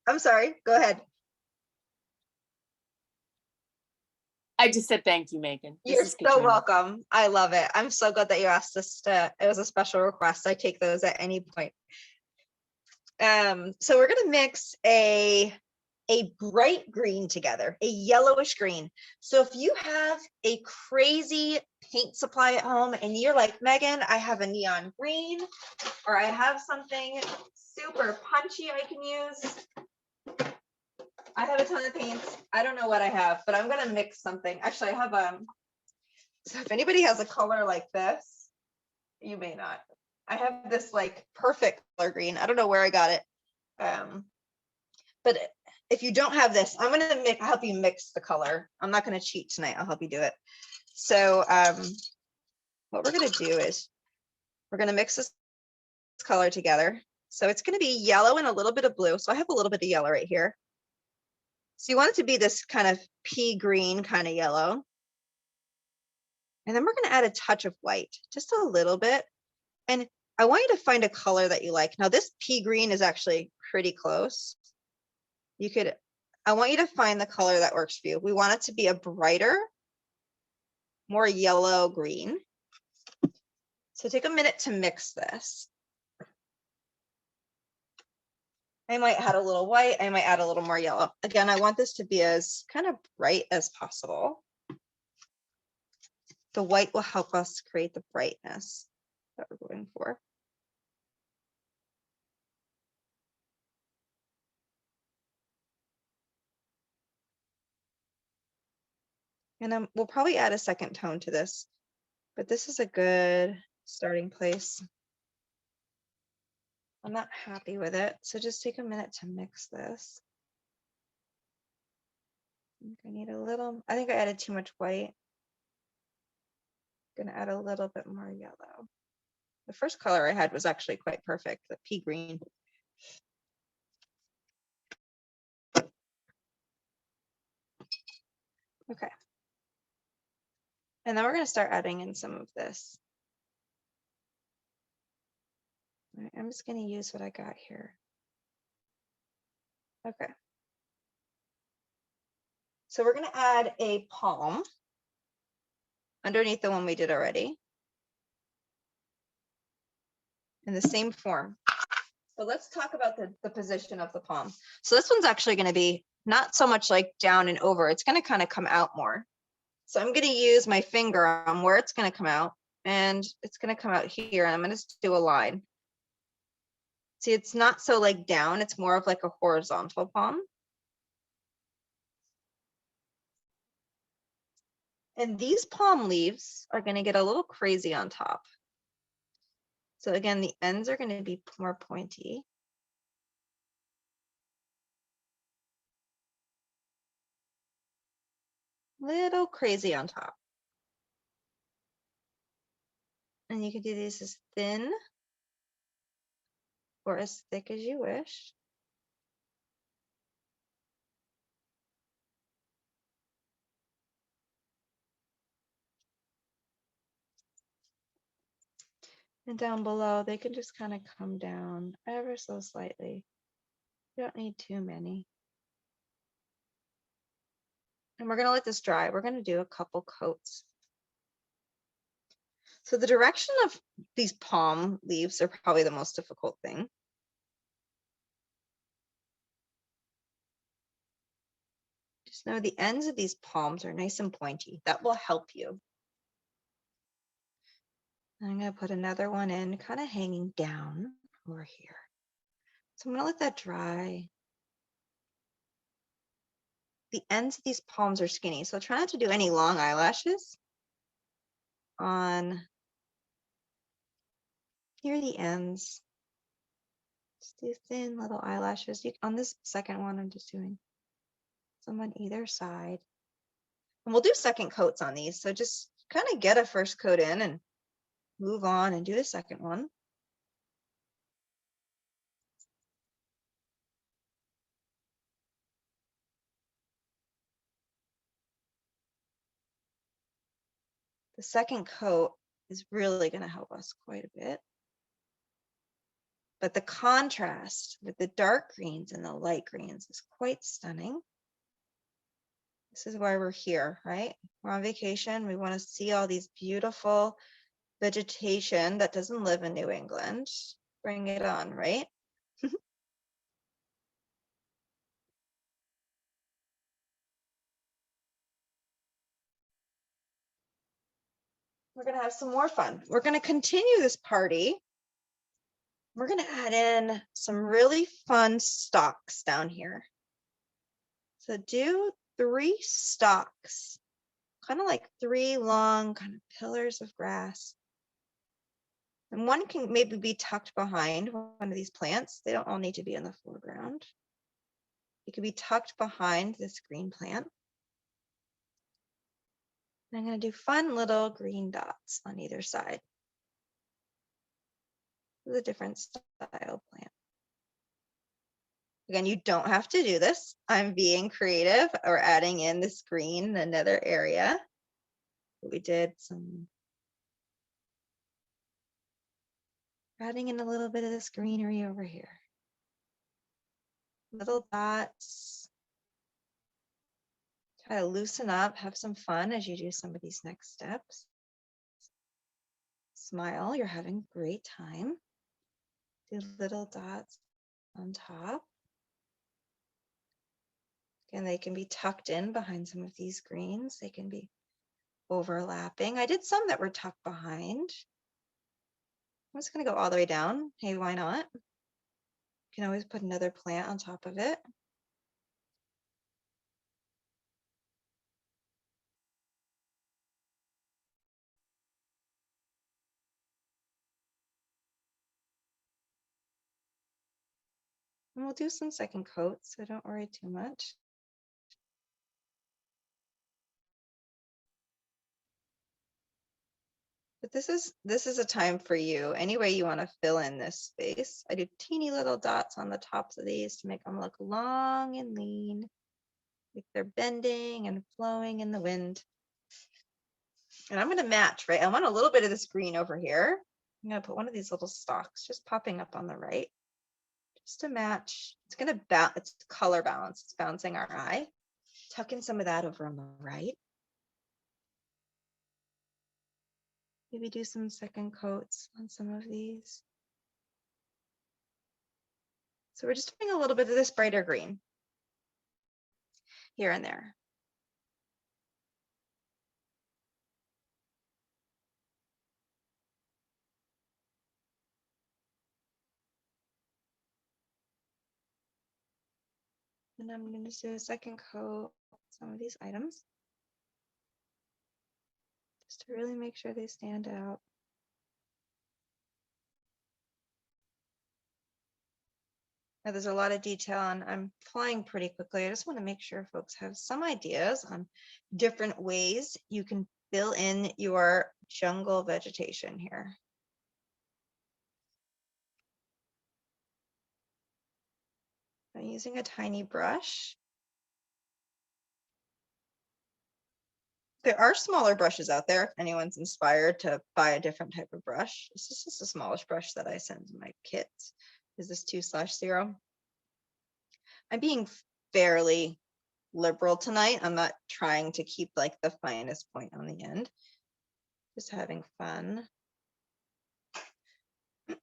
I'm sorry. Go ahead. I just said thank you, Megan. You're so welcome. I love it. I'm so glad that you asked us to. It was a special request. I take those at any point. So we're going to mix a bright green together, a yellowish green. So if you have a crazy paint supply at home and you're like, Megan, I have a neon green, or I have something super punchy I can use. I have a ton of paints. I don't know what I have, but I'm going to mix something. Actually, I have, so if anybody has a color like this, you may not. I have this like perfect color green. I don't know where I got it. But if you don't have this, I'm going to help you mix the color. I'm not going to cheat tonight. I'll help you do it. So what we're going to do is we're going to mix this color together. So it's going to be yellow and a little bit of blue. So I have a little bit of yellow right here. So you want it to be this kind of pea green kind of yellow. And then we're going to add a touch of white, just a little bit. And I want you to find a color that you like. Now this pea green is actually pretty close. I want you to find the color that works for you. We want it to be a brighter, more yellow green. So take a minute to mix this. I might add a little white. I might add a little more yellow. Again, I want this to be as kind of bright as possible. The white will help us create the brightness that we're going for. And we'll probably add a second tone to this, but this is a good starting place. I'm not happy with it, so just take a minute to mix this. I need a little, I think I added too much white. Gonna add a little bit more yellow. The first color I had was actually quite perfect, the pea green. Okay. And then we're gonna start adding in some of this. All right, I'm just gonna use what I got here. Okay. So we're gonna add a palm underneath the one we did already in the same form. So let's talk about the position of the palm. So this one's actually going to be not so much like down and over. It's going to kind of come out more. So I'm going to use my finger on where it's going to come out, and it's going to come out here, and I'm going to do a line. See, it's not so like down. It's more of like a horizontal palm. And these palm leaves are going to get a little crazy on top. So again, the ends are going to be more pointy. Little crazy on top. And you can do these as thin or as thick as you wish. And down below, they can just kind of come down ever so slightly. You don't need too many. And we're going to let this dry. We're going to do a couple coats. So the direction of these palm leaves are probably the most difficult thing. Just know the ends of these palms are nice and pointy. That will help you. I'm going to put another one in, kind of hanging down over here. So I'm going to let that dry. The ends of these palms are skinny, so try not to do any long eyelashes on here are the ends. Just do thin little eyelashes. On this second one, I'm just doing some on either side. And we'll do second coats on these. So just kind of get a first coat in and move on and do the second one. The second coat is really going to help us quite a bit. But the contrast with the dark greens and the light greens is quite stunning. This is why we're here, right? We're on vacation. We want to see all these beautiful vegetation that doesn't live in New England. Bring it on, right? We're going to have some more fun. We're going to continue this party. We're going to add in some really fun stalks down here. So do 3 stalks, kind of like 3 long kind of pillars of grass. And one can maybe be tucked behind one of these plants. They don't all need to be in the foreground. It could be tucked behind this green plant. And I'm going to do fun little green dots on either side. With a different style plant. Again, you don't have to do this. I'm being creative or adding in this green in another area. We did some adding in a little bit of this greenery over here. Little dots. Try to loosen up, have some fun as you do some of these next steps. Smile, you're having a great time. Do little dots on top. Again, they can be tucked in behind some of these greens. They can be overlapping. I did some that were tucked behind. I'm just gonna go all the way down. Hey, why not? You can always put another plant on top of it. And we'll do some second coats, so don't worry too much. But this is a time for you. Any way you want to fill in this space. I do teeny little dots on the tops of these to make them look long and lean. Like they're bending and flowing in the wind. And I'm gonna match, right? I want a little bit of this green over here. I'm gonna put one of these little stalks just popping up on the right. Just to match. It's gonna bounce, it's color balance. It's bouncing our eye. Tuck in some of that over on the right. Maybe do some second coats on some of these. So we're just doing a little bit of this brighter green here and there. And I'm going to do a second coat on some of these items just to really make sure they stand out. Now there's a lot of detail and I'm flying pretty quickly. I just want to make sure folks have some ideas on different ways you can fill in your jungle vegetation here. I'm using a tiny brush. There are smaller brushes out there if anyone's inspired to buy a different type of brush. This is just the smallest brush that I send in my kit. Is this 2/0? I'm being fairly liberal tonight. I'm not trying to keep like the finest point on the end. Just having fun.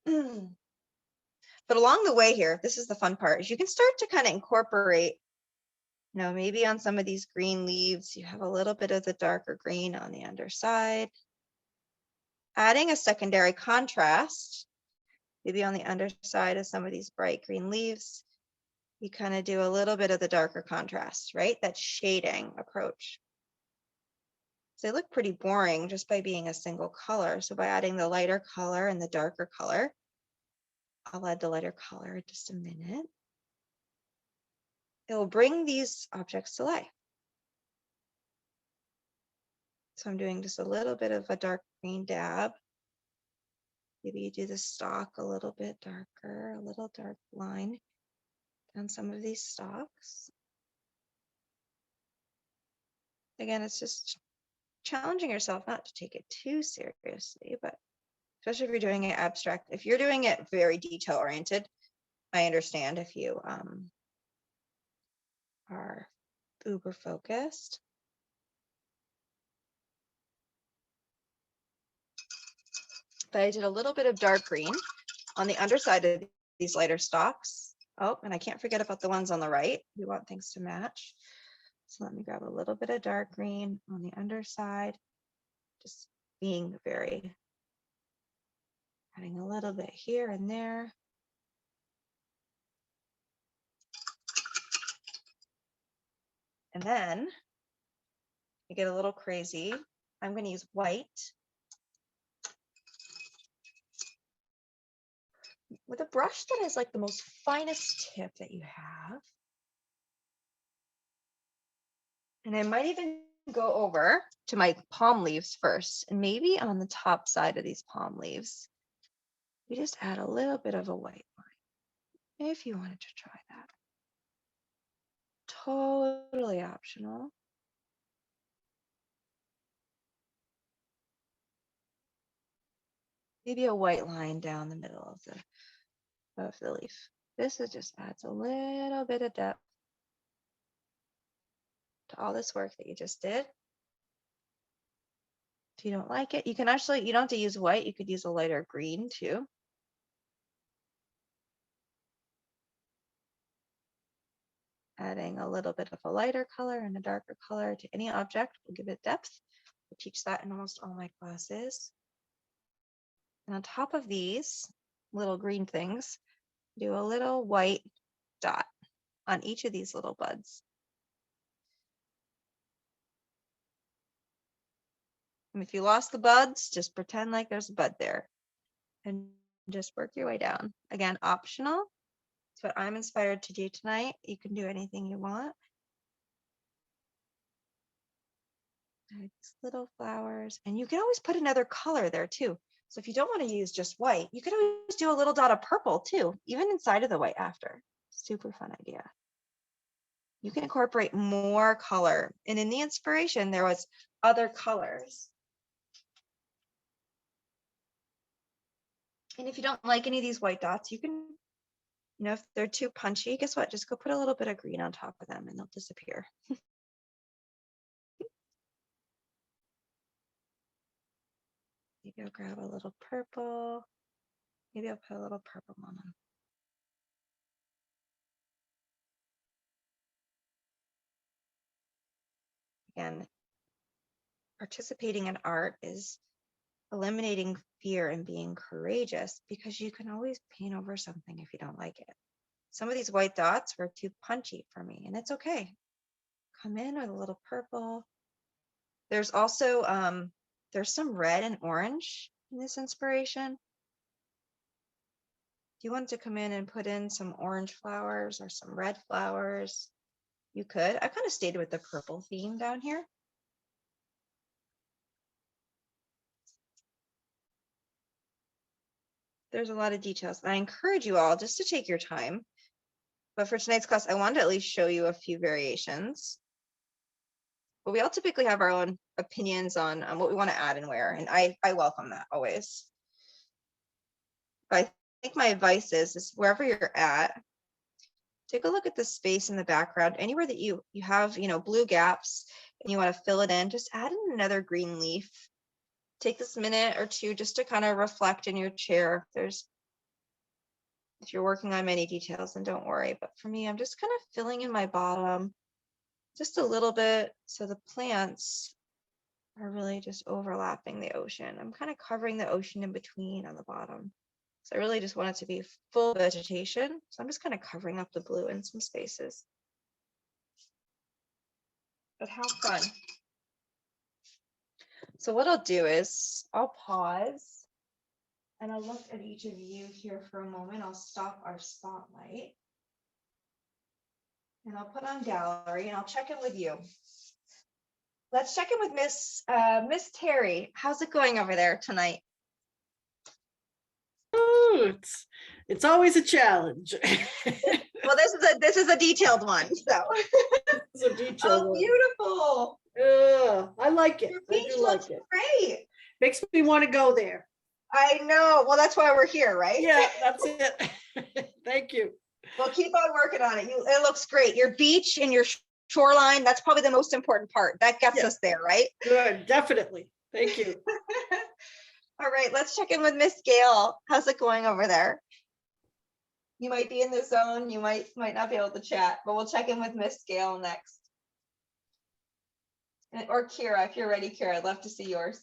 But along the way here, this is the fun part, is you can start to kind of incorporate, you know, maybe on some of these green leaves, you have a little bit of the darker green on the underside. Adding a secondary contrast, maybe on the underside of some of these bright green leaves, you kind of do a little bit of the darker contrast, right? That shading approach. So they look pretty boring just by being a single color. So by adding the lighter color and the darker color, I'll add the lighter color in just a minute. It will bring these objects to life. So I'm doing just a little bit of a dark green dab. Maybe you do the stalk a little bit darker, a little dark line down some of these stalks. Again, it's just challenging yourself not to take it too seriously, but especially if you're doing it abstract. If you're doing it very detail oriented, I understand if you are uber focused. But I did a little bit of dark green on the underside of these lighter stalks. Oh, and I can't forget about the ones on the right. We want things to match. So let me grab a little bit of dark green on the underside, just being very, adding a little bit here and there. And then you get a little crazy. I'm going to use white with a brush that is like the most finest tip that you have. And I might even go over to my palm leaves first, and maybe on the top side of these palm leaves, we just add a little bit of a white line if you wanted to try that. Totally optional. Maybe a white line down the middle of the leaf. This just adds a little bit of depth to all this work that you just did. If you don't like it, you can actually, you don't have to use white, you could use a lighter green too. Adding a little bit of a lighter color and a darker color to any object will give it depth. I teach that in almost all my classes. And on top of these little green things, do a little white dot on each of these little buds. And if you lost the buds, just pretend like there's a bud there and just work your way down. Again, optional. It's what I'm inspired to do tonight. You can do anything you want. These little flowers, and you can always put another color there too. So if you don't want to use just white, you could always do a little dot of purple too, even inside of the white after. Super fun idea. You can incorporate more color. And in the inspiration, there was other colors. And if you don't like any of these white dots, you can, if they're too punchy, guess what? Just go put a little bit of green on top of them and they'll disappear. Maybe I'll grab a little purple. Maybe I'll put a little purple on them. Again, participating in art is eliminating fear and being courageous, because you can always paint over something if you don't like it. Some of these white dots were too punchy for me, and it's okay. Come in with a little purple. There's also, there's some red and orange in this inspiration. If you wanted to come in and put in some orange flowers or some red flowers, you could. I kind of stayed with the purple theme down here. There's a lot of details. I encourage you all just to take your time. But for tonight's class, I wanted to at least show you a few variations. But we all typically have our own opinions on what we want to add and where. And I welcome that always. But I think my advice is wherever you're at, take a look at the space in the background. Anywhere that you have, blue gaps and you want to fill it in, just add in another green leaf. Take this minute or two just to kind of reflect in your chair. If you're working on many details, then don't worry. But for me, I'm just kind of filling in my bottom just a little bit, so the plants are really just overlapping the ocean. I'm kind of covering the ocean in between on the bottom. So I really just want it to be full vegetation. So I'm just kind of covering up the blue in some spaces. But how fun. So what I'll do is I'll pause and I'll look at each of you here for a moment. I'll stop our spotlight and I'll put on gallery and I'll check in with you. Let's check in with Miss Terry. How's it going over there tonight? Oh, it's always a challenge. Well, this is a detailed one. So It's a detailed oh, one. beautiful. I like it. Your I beach do looks like it. great. Makes me want to go there. I know. Well, that's why we're here, right? Yeah, that's it. Thank you. Well, keep on working on it. It looks great. Your beach and your shoreline, that's probably the most important part. That gets us there, right? Good, definitely. Thank you. All right, let's check in with Miss Gail. How's it going over there? You might be in the zone. You might not be able to chat, but we'll check in with Miss Gail next. Or Kira, if you're ready, Kira, I'd love to see yours.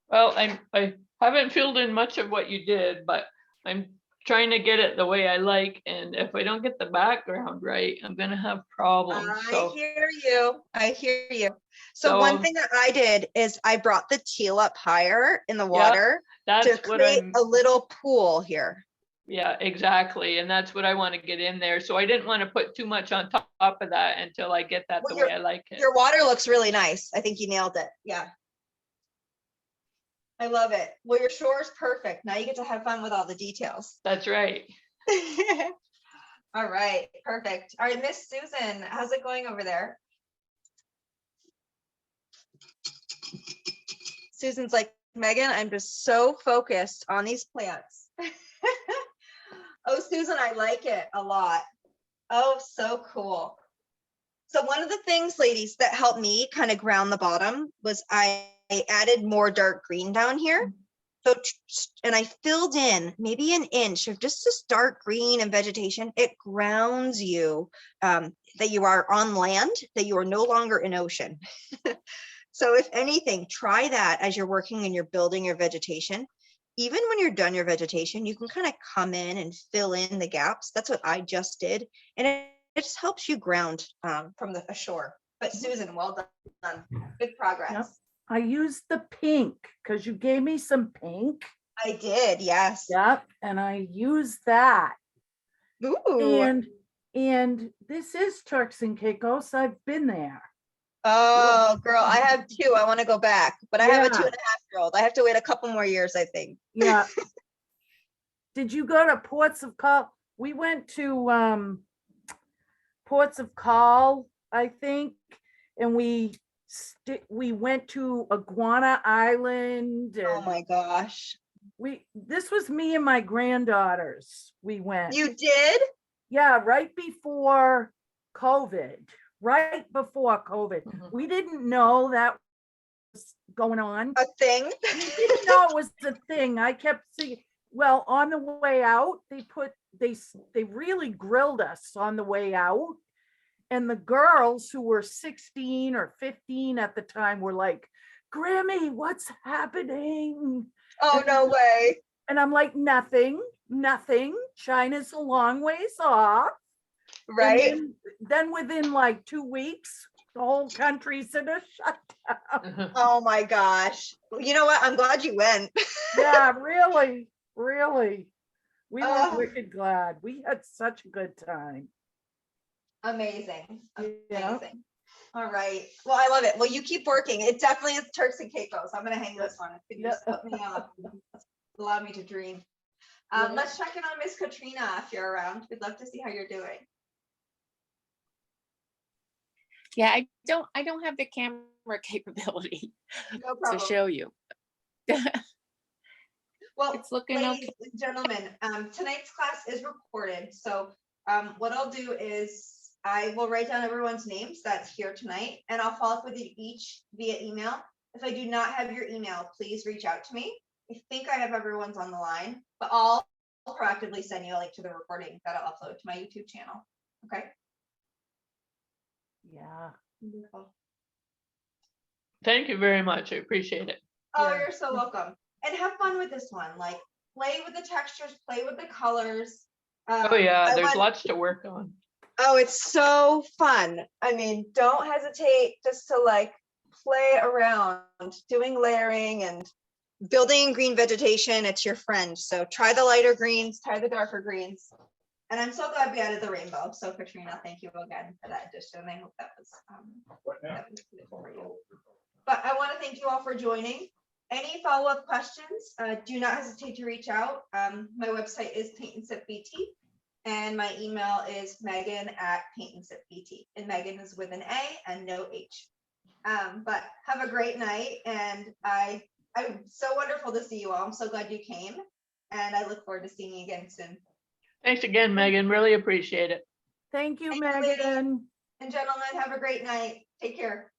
Well, I haven't filled in much of what you did, but I'm trying to get it the way I like. And if I don't get the background right, I'm gonna have problems. I hear you. I hear you. So one thing that I did is I brought the teal up higher in the water to create a little pool here. Yeah, exactly. And that's what I want to get in there. So I didn't want to put too much on top of that until I get that the way I like it. Your water looks really nice. I think you nailed it. Yeah. I love it. Well, your shore is perfect. Now you get to have fun with all the details. That's right. All right, perfect. All right, Miss Susan, how's it going over there? Susan's like, Megan, I'm just so focused on these plants. Oh, Susan, I like it a lot. Oh, so cool. So one of the things, ladies, that helped me kind of ground the bottom was I added more dark green down here. So, and I filled in maybe an inch of just this dark green and vegetation. It grounds you that you are on land, that you are no longer in ocean. So if anything, try that as you're working and you're building your vegetation. Even when you're done your vegetation, you can kind of come in and fill in the gaps. That's what I just did. And it just helps you ground from the ashore. But Susan, well done. Good progress. Yep. I used the pink because you gave me some pink. I did, yes. Yep. And I used that. Ooh. And this is Turks and Caicos. I've been there. Oh, girl, I have two. I want to go back, but I have a Yeah. 2.5-year-old. I have to wait a couple more years, I think. Yeah. Did you go to Ports of Call? We went to Ports of Call, I think, and we went to Iguana Island. Oh And my gosh. this was me and my granddaughters. We went. You did? Yeah, right before COVID. Right before COVID. Mhm. We didn't know that was going on. A thing? We didn't know it was the thing. I kept seeing, well, on the way out, they really grilled us on the way out. And the girls who were 16 or 15 at the time were like, Grammy, what's happening? Oh, no way. And I'm like, nothing. China's a long ways off. And Right? then within like 2 weeks, the whole country's in a shutdown. Oh my gosh. You know what? I'm glad you went. Yeah, really. We were Oh. wicked glad. We had such a good time. Amazing. Yeah. Amazing. All right. Well, I love it. Well, you keep working. It definitely is Turks and Caicos. I'm going to hang this one. It just put me up. Allow me to dream. Let's check in on Miss Katrina if you're around. We'd love to see how you're doing. Yeah, I don't have the camera capability No to problem. show you. Well, It's looking ladies okay. and gentlemen, tonight's class is recorded. So what I'll do is I will write down everyone's names that's here tonight, and I'll follow up with you each via email. If I do not have your email, please reach out to me. I think I have everyone's on the line, but I'll proactively send you a link to the recording that I'll upload to my YouTube channel. Okay. Yeah. Wonderful. Thank you very much. I appreciate it. Oh, Yeah. you're so welcome. And have fun with this one. Like, play with the textures, play with the colors. Oh yeah, I there's went- lots to work on. Oh, it's so fun. I mean, don't hesitate just to like play around doing layering and building green vegetation. It's your friend. So try the lighter greens, try the darker greens. And I'm so glad we added the rainbow. So Katrina, thank you again for that addition. I hope that was good for you. But I want to thank you all for joining. Any follow-up questions, do not hesitate to reach out. My website is Paint and Sip BT, and my email is Megan@paintandsipbt, and Megan is with an A and no H. But have a great night, and I'm so wonderful to see you all. I'm so glad you came, and I look forward to seeing you again soon. Thanks again, Megan. Really appreciate it. Thank you, Thank you, ladies. Megan. And gentlemen, have a great night. Take care.